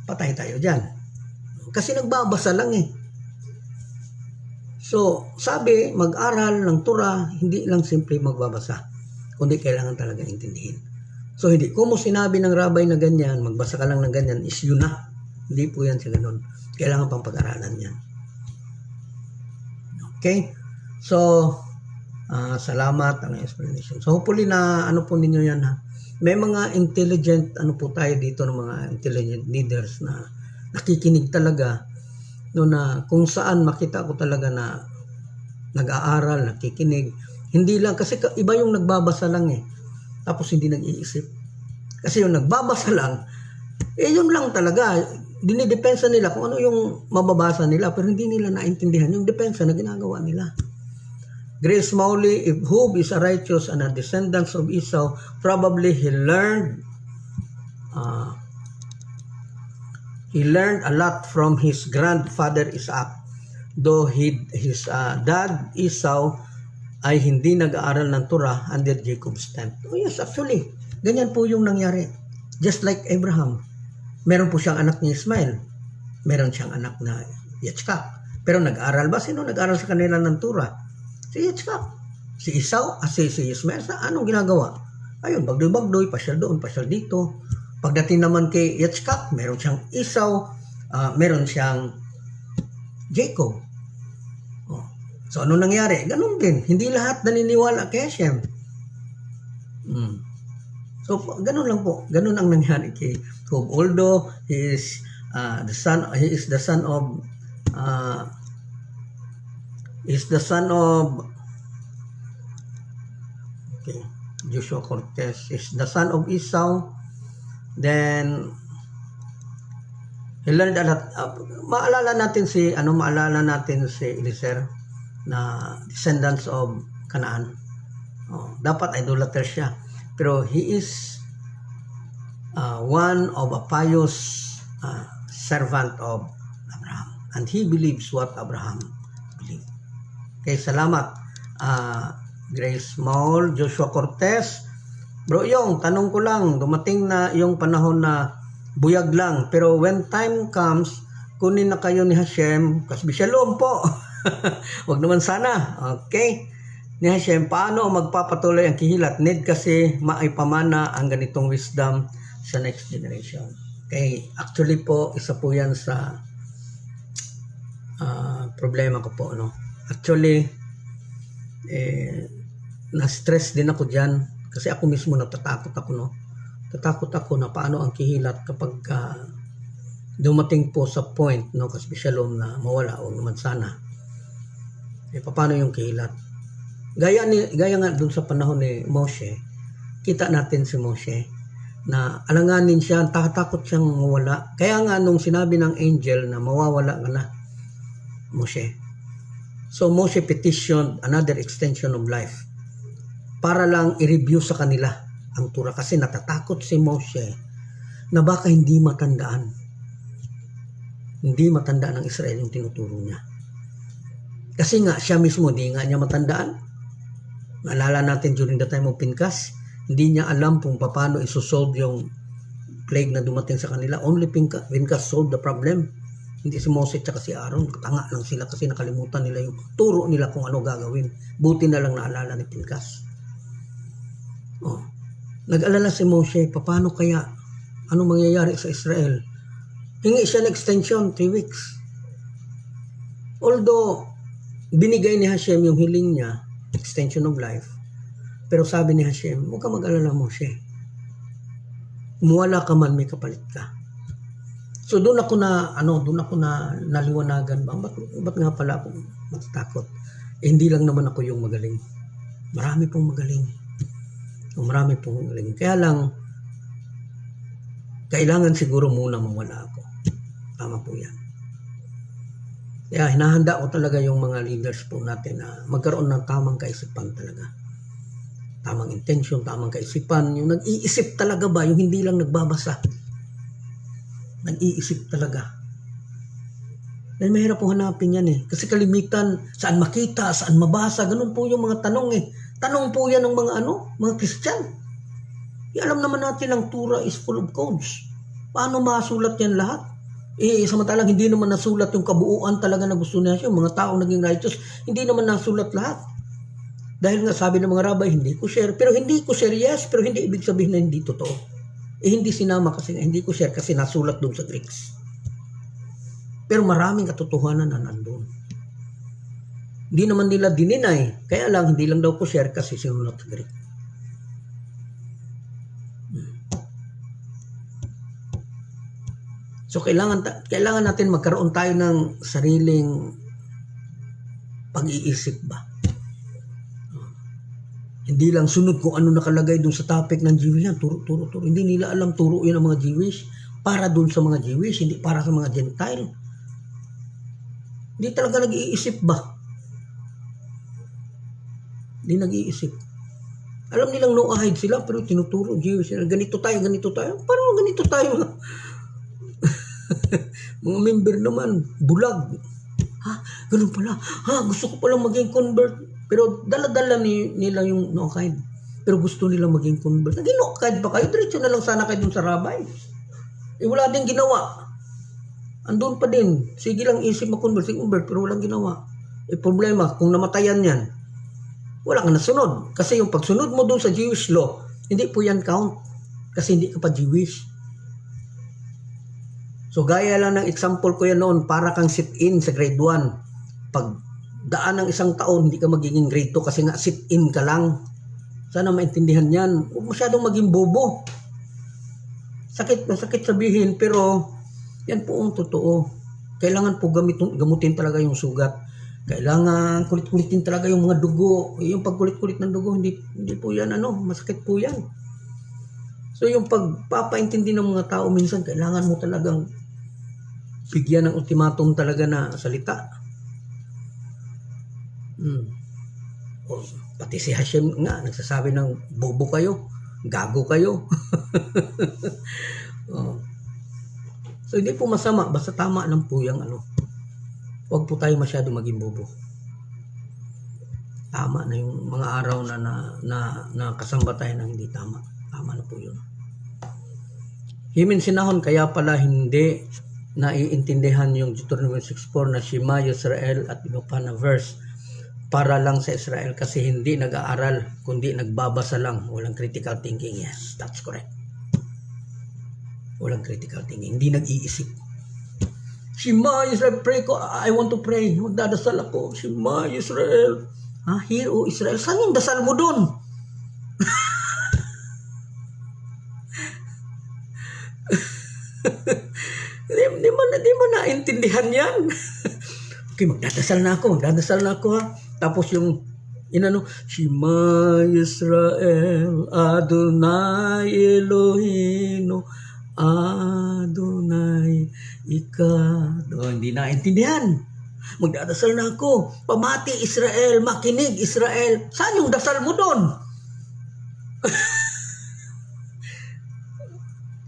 Patay tayo dyan. Kasi nagbabasa lang So, sabi, mag-aral ng Torah, hindi lang simple magbabasa, kundi kailangan talaga intindihin. So, hindi. Kung mo sinabi ng rabbi na ganyan, magbasa ka lang ng ganyan, is yun na. Hindi po yan siya ganun. Kailangan pang pag-aralan yan. Okay? So, salamat ang explanation. So, hopefully na po ninyo yan ha. May mga intelligent, po tayo dito ng mga intelligent leaders na nakikinig talaga. Na kung saan makita ko talaga na nag-aaral, nakikinig. Hindi lang, kasi iba yung nagbabasa lang tapos hindi nag-iisip. Kasi yung nagbabasa lang, yun lang talaga. Dinidepensa nila kung ano yung mababasa nila, pero hindi nila naintindihan yung depensa na ginagawa nila. Grace Mauly, if Job is a righteous and a descendant of Esau, probably he learned a lot from his grandfather Isaac. Though his dad Esau ay hindi nag-aaral ng Torah under Jacob's tent. Oh yes, actually, ganyan po yung nangyari. Just like Abraham. Meron po siyang anak ni Ismail. Meron siyang anak na Yitzchak. Pero nag-aaral ba? Sino nag-aaral sa kanila ng Torah? Si Yitzchak. Si Esau, si Ismail, anong ginagawa? Ayun, bagdoy-bagdoy, pasyal doon, pasyal dito. Pagdating naman kay Yitzchak, meron siyang Esau, meron siyang Jacob. So, ano nangyari? Ganun din. Hindi lahat naniniwala kay Hashem. So, ganun lang po. Ganun ang nangyari kay Job. Although he is the son of Joshua Cortez is the son of Esau. Then he learned a lot. Maalala natin si Eliezer na descendants of Canaan. Dapat idolater siya. Pero he is one of a pious servant of Abraham. And he believes what Abraham believed. Okay, salamat. Grace Maul, Joshua Cortez. Bro Yung, tanong ko lang, dumating na yung panahon na buyag lang. Pero when time comes, kunin na kayo ni Hashem. Kasbi shalom po. Wag naman sana. Okay? Ni Hashem, paano magpapatuloy ang kihilat? Need kasi maipamana ang ganitong wisdom sa next generation. Okay? Actually po, isa po yan sa problema ko po. No? Actually, na-stress din ako dyan kasi ako mismo natatakot ako, no? Tatakot ako na paano ang kihilat kapag dumating po sa point, no, kasi shalom na mawala o naman sana. Paano yung kihilat? Gaya nga dun sa panahon ni Moshe, kita natin si Moshe na alanganin siya, takot siyang mawala. Kaya nga nung sinabi ng angel na mawawala ka na, Moshe. So Moshe petitioned another extension of life para lang i-review sa kanila ang Torah kasi natatakot si Moshe na baka hindi matandaan ng Israel yung tinuturo niya. Kasi nga siya mismo hindi nga niya matandaan. Naalala natin during the time of Pinkas, hindi niya alam kung paano isosolve yung plague na dumating sa kanila. Only Pinkas solved the problem. Hindi si Moses at si Aaron, tanga lang sila kasi nakalimutan nila yung turo nila kung ano gagawin. Buti na lang naalala ni Pinkas. Nag-alala si Moshe, paano kaya? Ano mangyayari sa Israel? Hingi siya ng extension, 3 weeks. Although, binigay ni Hashem yung hiling niya, extension of life. Pero sabi ni Hashem, huwag ka mag-alala Moshe. Umuwala ka man, may kapalit ka. So doon ako na naliwanagan ba? Ba't nga pala ako matatakot? Hindi lang naman ako yung magaling. Marami pong magaling. Kaya lang, kailangan siguro muna mawala ako. Tama po yan. Kaya hinahanda ko talaga yung mga leaders po natin na magkaroon ng tamang kaisipan talaga. Tamang intention, tamang kaisipan. Yung nag-iisip talaga ba? Yung hindi lang nagbabasa. Nag-iisip talaga. Dahil mahirap po hanapin yan eh. Kasi kalimitan, saan makita, saan mabasa, ganun po yung mga tanong eh. Tanong po yan ng mga Christian. Alam naman natin ang Torah is full of codes. Paano masulat yan lahat? Samantalang hindi naman nasulat yung kabuuan talaga na gusto niya. Yung mga taong naging righteous, hindi naman nasulat lahat. Dahil nga sabi ng mga rabbi, hindi ko share. Pero hindi ko share, yes, pero hindi ibig sabihin na hindi totoo. Hindi sinama kasi hindi ko share kasi nasulat doon sa Greeks. Pero maraming katotohanan na nandun. Hindi naman nila dininay. Kaya lang, hindi lang daw ko share kasi sinulat sa Greek. So, kailangan natin magkaroon tayo ng sariling pag-iisip ba? Hindi lang sunod kung ano nakalagay dun sa topic ng Jewish yan. Turo. Hindi nila alam turo yun ang mga Jewish. Para dun sa mga Jewish, hindi para sa mga Gentile. Hindi talaga nag-iisip ba? Hindi nag-iisip. Alam nilang no-ahide sila, pero tinuturo Jewish. Ganito tayo. Parang ganito tayo. Mga member naman, bulag. Ganun pala. Gusto ko palang maging convert. Pero dala-dala nila yung no-ahide. Pero gusto nila maging convert. Naging no-ahide pa kayo? Diretso na lang sana kayo dun sa rabbi. Wala din ginawa. Andun pa din. Sige lang isip mag-convert, pero walang ginawa. Problema, kung namatayan yan, wala kang nasunod. Kasi yung pagsunod mo doon sa Jewish law, hindi po yan count. Kasi hindi ka pa Jewish. So gaya lang ng example ko yan noon, para kang sit-in sa grade 1. Pag daan ng isang taon, hindi ka magiging grade 2 kasi nga sit-in ka lang. Sana maintindihan yan. Huwag masyadong maging bobo. Sakit sabihin, pero yan po ang totoo. Kailangan po gamutin talaga yung sugat. Kailangan kulit-kulitin talaga yung mga dugo. Yung pagkulit-kulit ng dugo, hindi po yan masakit po yan. So yung pagpapaintindi ng mga tao, minsan kailangan mo talagang bigyan ng ultimatum talaga na salita. Pati si Hashem nga, nagsasabi ng bobo kayo, gago kayo. So hindi po masama, basta tama lang po yung Huwag po tayo masyado maging bobo. Tama na yung mga araw na kasamba tayo ng hindi tama. Tama na po yun. Himin sinahon, kaya pala hindi naiintindihan yung Deuteronomy 6:4 na Shema Yisrael at iba pa na verse para lang sa Israel kasi hindi nag-aaral kundi nagbabasa lang. Walang critical thinking. Yes, that's correct. Walang critical thinking. Hindi nag-iisip. Shema Yisrael, pray ko. I want to pray. Magdadasal ako. Shema Yisrael. Hear, O Israel. Saan yung dasal mo doon? Di mo naintindihan yan. Okay, magdadasal na ako ha. Tapos yung Shema Yisrael, Adonai Elohino, Adonai Ikad. Hindi naintindihan. Magdadasal na ako. Pamati Israel, makinig Israel. Saan yung dasal mo doon?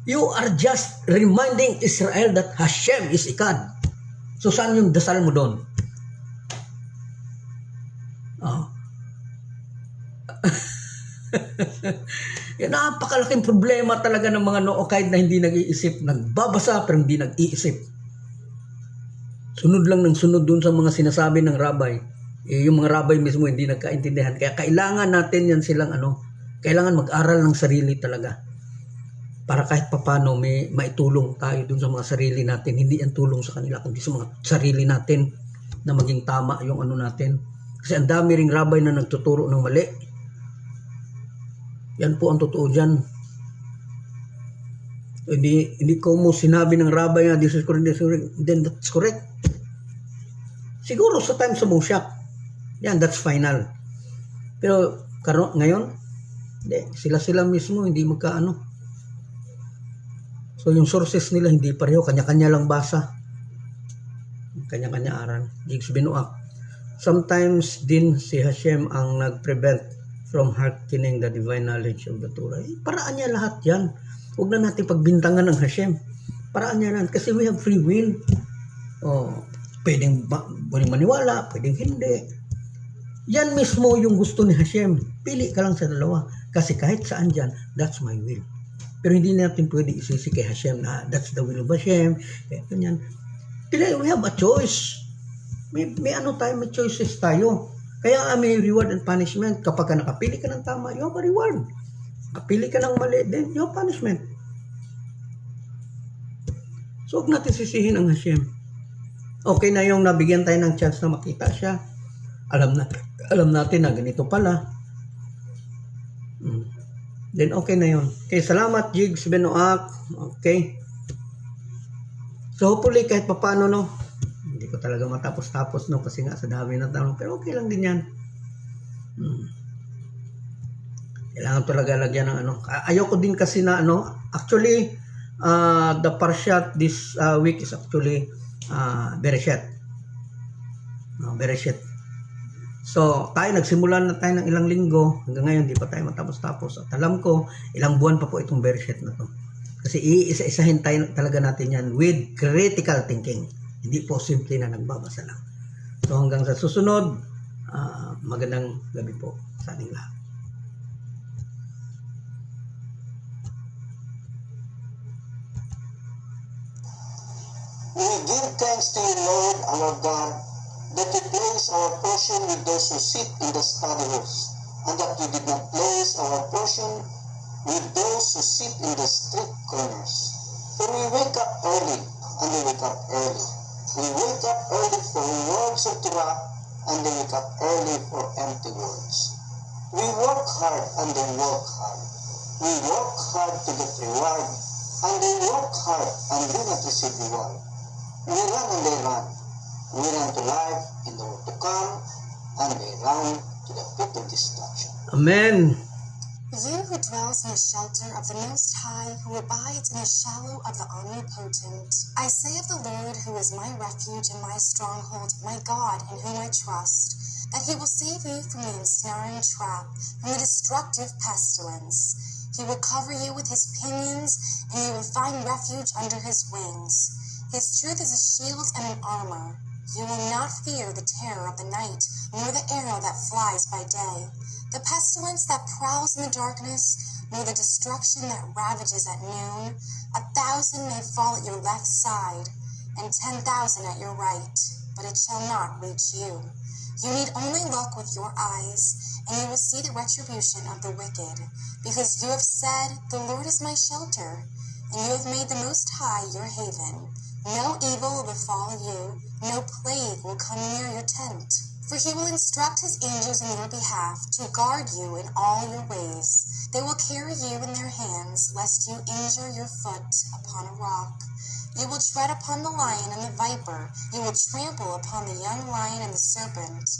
You are just reminding Israel that Hashem is Ikad. So saan yung dasal mo doon? Yan, napakalaking problema talaga ng mga Nookide na hindi nag-iisip. Nagbabasa pero hindi nag-iisip. Sunod lang ng sunod dun sa mga sinasabi ng rabbi. Yung mga rabbi mismo hindi nagkaintindihan. Kaya kailangan natin yan silang kailangan mag-aral ng sarili talaga. Para kahit papano may maitulong tayo dun sa mga sarili natin. Hindi yan tulong sa kanila kundi sa mga sarili natin na maging tama yung natin. Kasi ang dami ring rabbi na nagtuturo ng mali. Yan po ang totoo dyan. Hindi ko mo sinabi ng rabbi nga this is correct, then that's correct. Siguro sa time sa Moshe. Yan, that's final. Pero ngayon, sila mismo hindi magkaano. So yung sources nila hindi pareho, kanya-kanya lang basa. Kanya-kanya aral. Jigs binuak. Sometimes din si Hashem ang nag-prevent from hearkening the divine knowledge of the Torah. Paraan niya lahat yan. Huwag na natin pagbintangan ng Hashem. Paraan niya lang. Kasi we have free will. Pwedeng maniwala, pwedeng hindi. Yan mismo yung gusto ni Hashem. Pili ka lang sa dalawa. Kasi kahit saan dyan, that's my will. Pero hindi natin pwede isisi kay Hashem na that's the will of Hashem. Kaya ganyan. We have a choice. May choices tayo. Kaya may reward and punishment. Kapag nakapili ka ng tama, you have a reward. Kapili ka ng mali, then you have punishment. So, huwag natin sisihin ang Hashem. Okay na yung nabigyan tayo ng chance na makita siya. Alam natin na ganito pala. Then okay na yun. Okay, salamat Jigs Benoak. Okay. So hopefully kahit papano hindi ko talaga matapos-tapos kasi nga sa dami na tanong. Pero okay lang din yan. Kailangan talaga lagyan ng Ayoko din kasi na actually the parshat this week is actually Bereshit. Bereshit. So, nagsimula na tayo ng ilang linggo. Hanggang ngayon, di pa tayo matapos-tapos. At alam ko, ilang buwan pa po itong Bereshit na to. Kasi iisa-isahin tayo talaga natin yan with critical thinking. Hindi po simple na nagbabasa lang. So, hanggang sa susunod, magandang gabi po sa ating lahat. We give thanks to you, Lord, our God, that you place our portion with those who sit in the study halls, and that you did not place our portion with those who sit in the street corners. For we wake up early, and they wake up early. We wake up early for words of Torah, and they wake up early for empty words. We work hard, and they work hard. We work hard to get reward, and they work hard, and do not receive reward. We run and they run. We run to life in the world to come, and they run to the pit of destruction. Amen. You who dwells in the shelter of the Most High, who abides in the shadow of the Omnipotent. I say of the Lord, who is my refuge and my stronghold, my God in whom I trust, that he will save you from the ensnaring trap, from the destructive pestilence. He will cover you with his pinions, and you will find refuge under his wings. His truth is a shield and an armor. You will not fear the terror of the night, nor the arrow that flies by day, the pestilence that prowls in the darkness, nor the destruction that ravages at noon. 1,000 may fall at your left side, and 10,000 at your right, but it shall not reach you. You need only look with your eyes, and you will see the retribution of the wicked, because you have said, "The Lord is my shelter," and you have made the Most High your haven. No evil will befall you, no plague will come near your tent. For he will instruct his angels in your behalf to guard you in all your ways. They will carry you in their hands, lest you injure your foot upon a rock. You will tread upon the lion and the viper. You will trample upon the young lion and the serpent.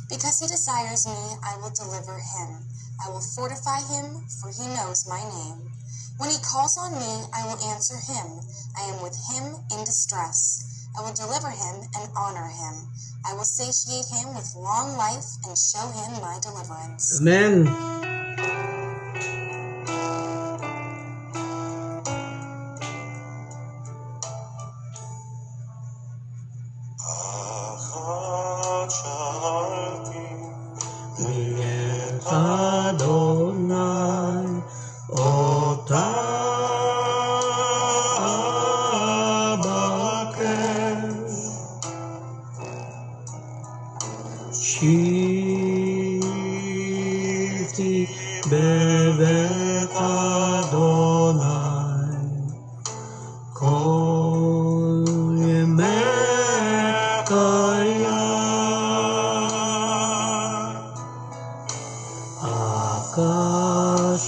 Because he desires me, I will deliver him. I will fortify him, for he knows my name. When he calls on me, I will answer him. I am with him in distress. I will deliver him and honor him. I will satiate him with long life and show him my deliverance. Amen. Adonai, Otabaker, Shiti Bevet Adonai, Kol Yemekaya,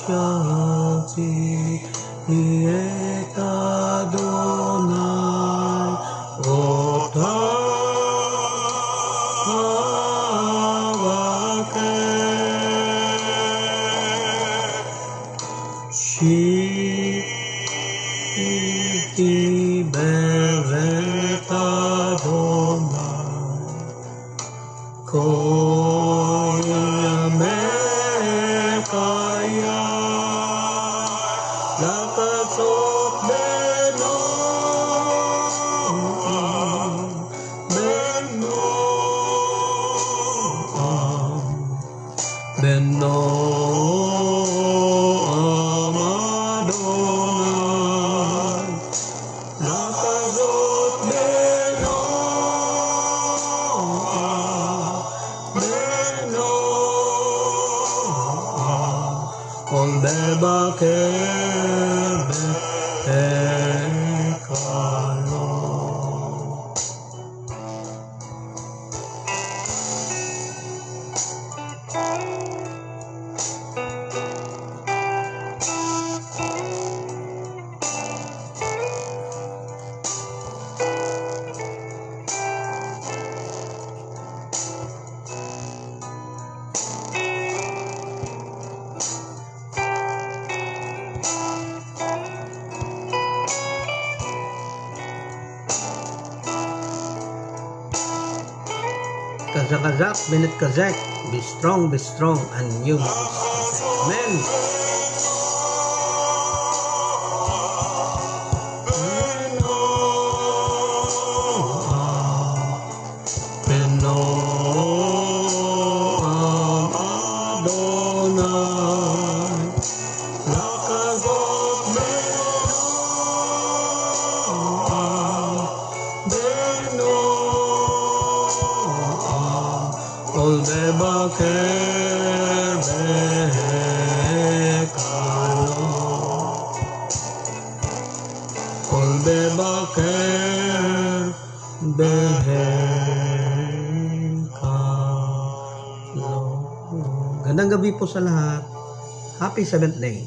Akashati Niet Adonai, Otabaker, Shiti Bevet Adonai, Kol Yamekaya, Lakasot Beno, Beno Amadonai, Lakasot Beno, Beno Ol Bebaker Bekalo. Kazak, Benet Kazak, be strong, and you will be strong. Amen. Beno Adonai, Lakasot Beno, Ol Bebaker Bekalo, Ol Bebaker Bekalo. Gandang gabi po sa lahat. Happy 7th day.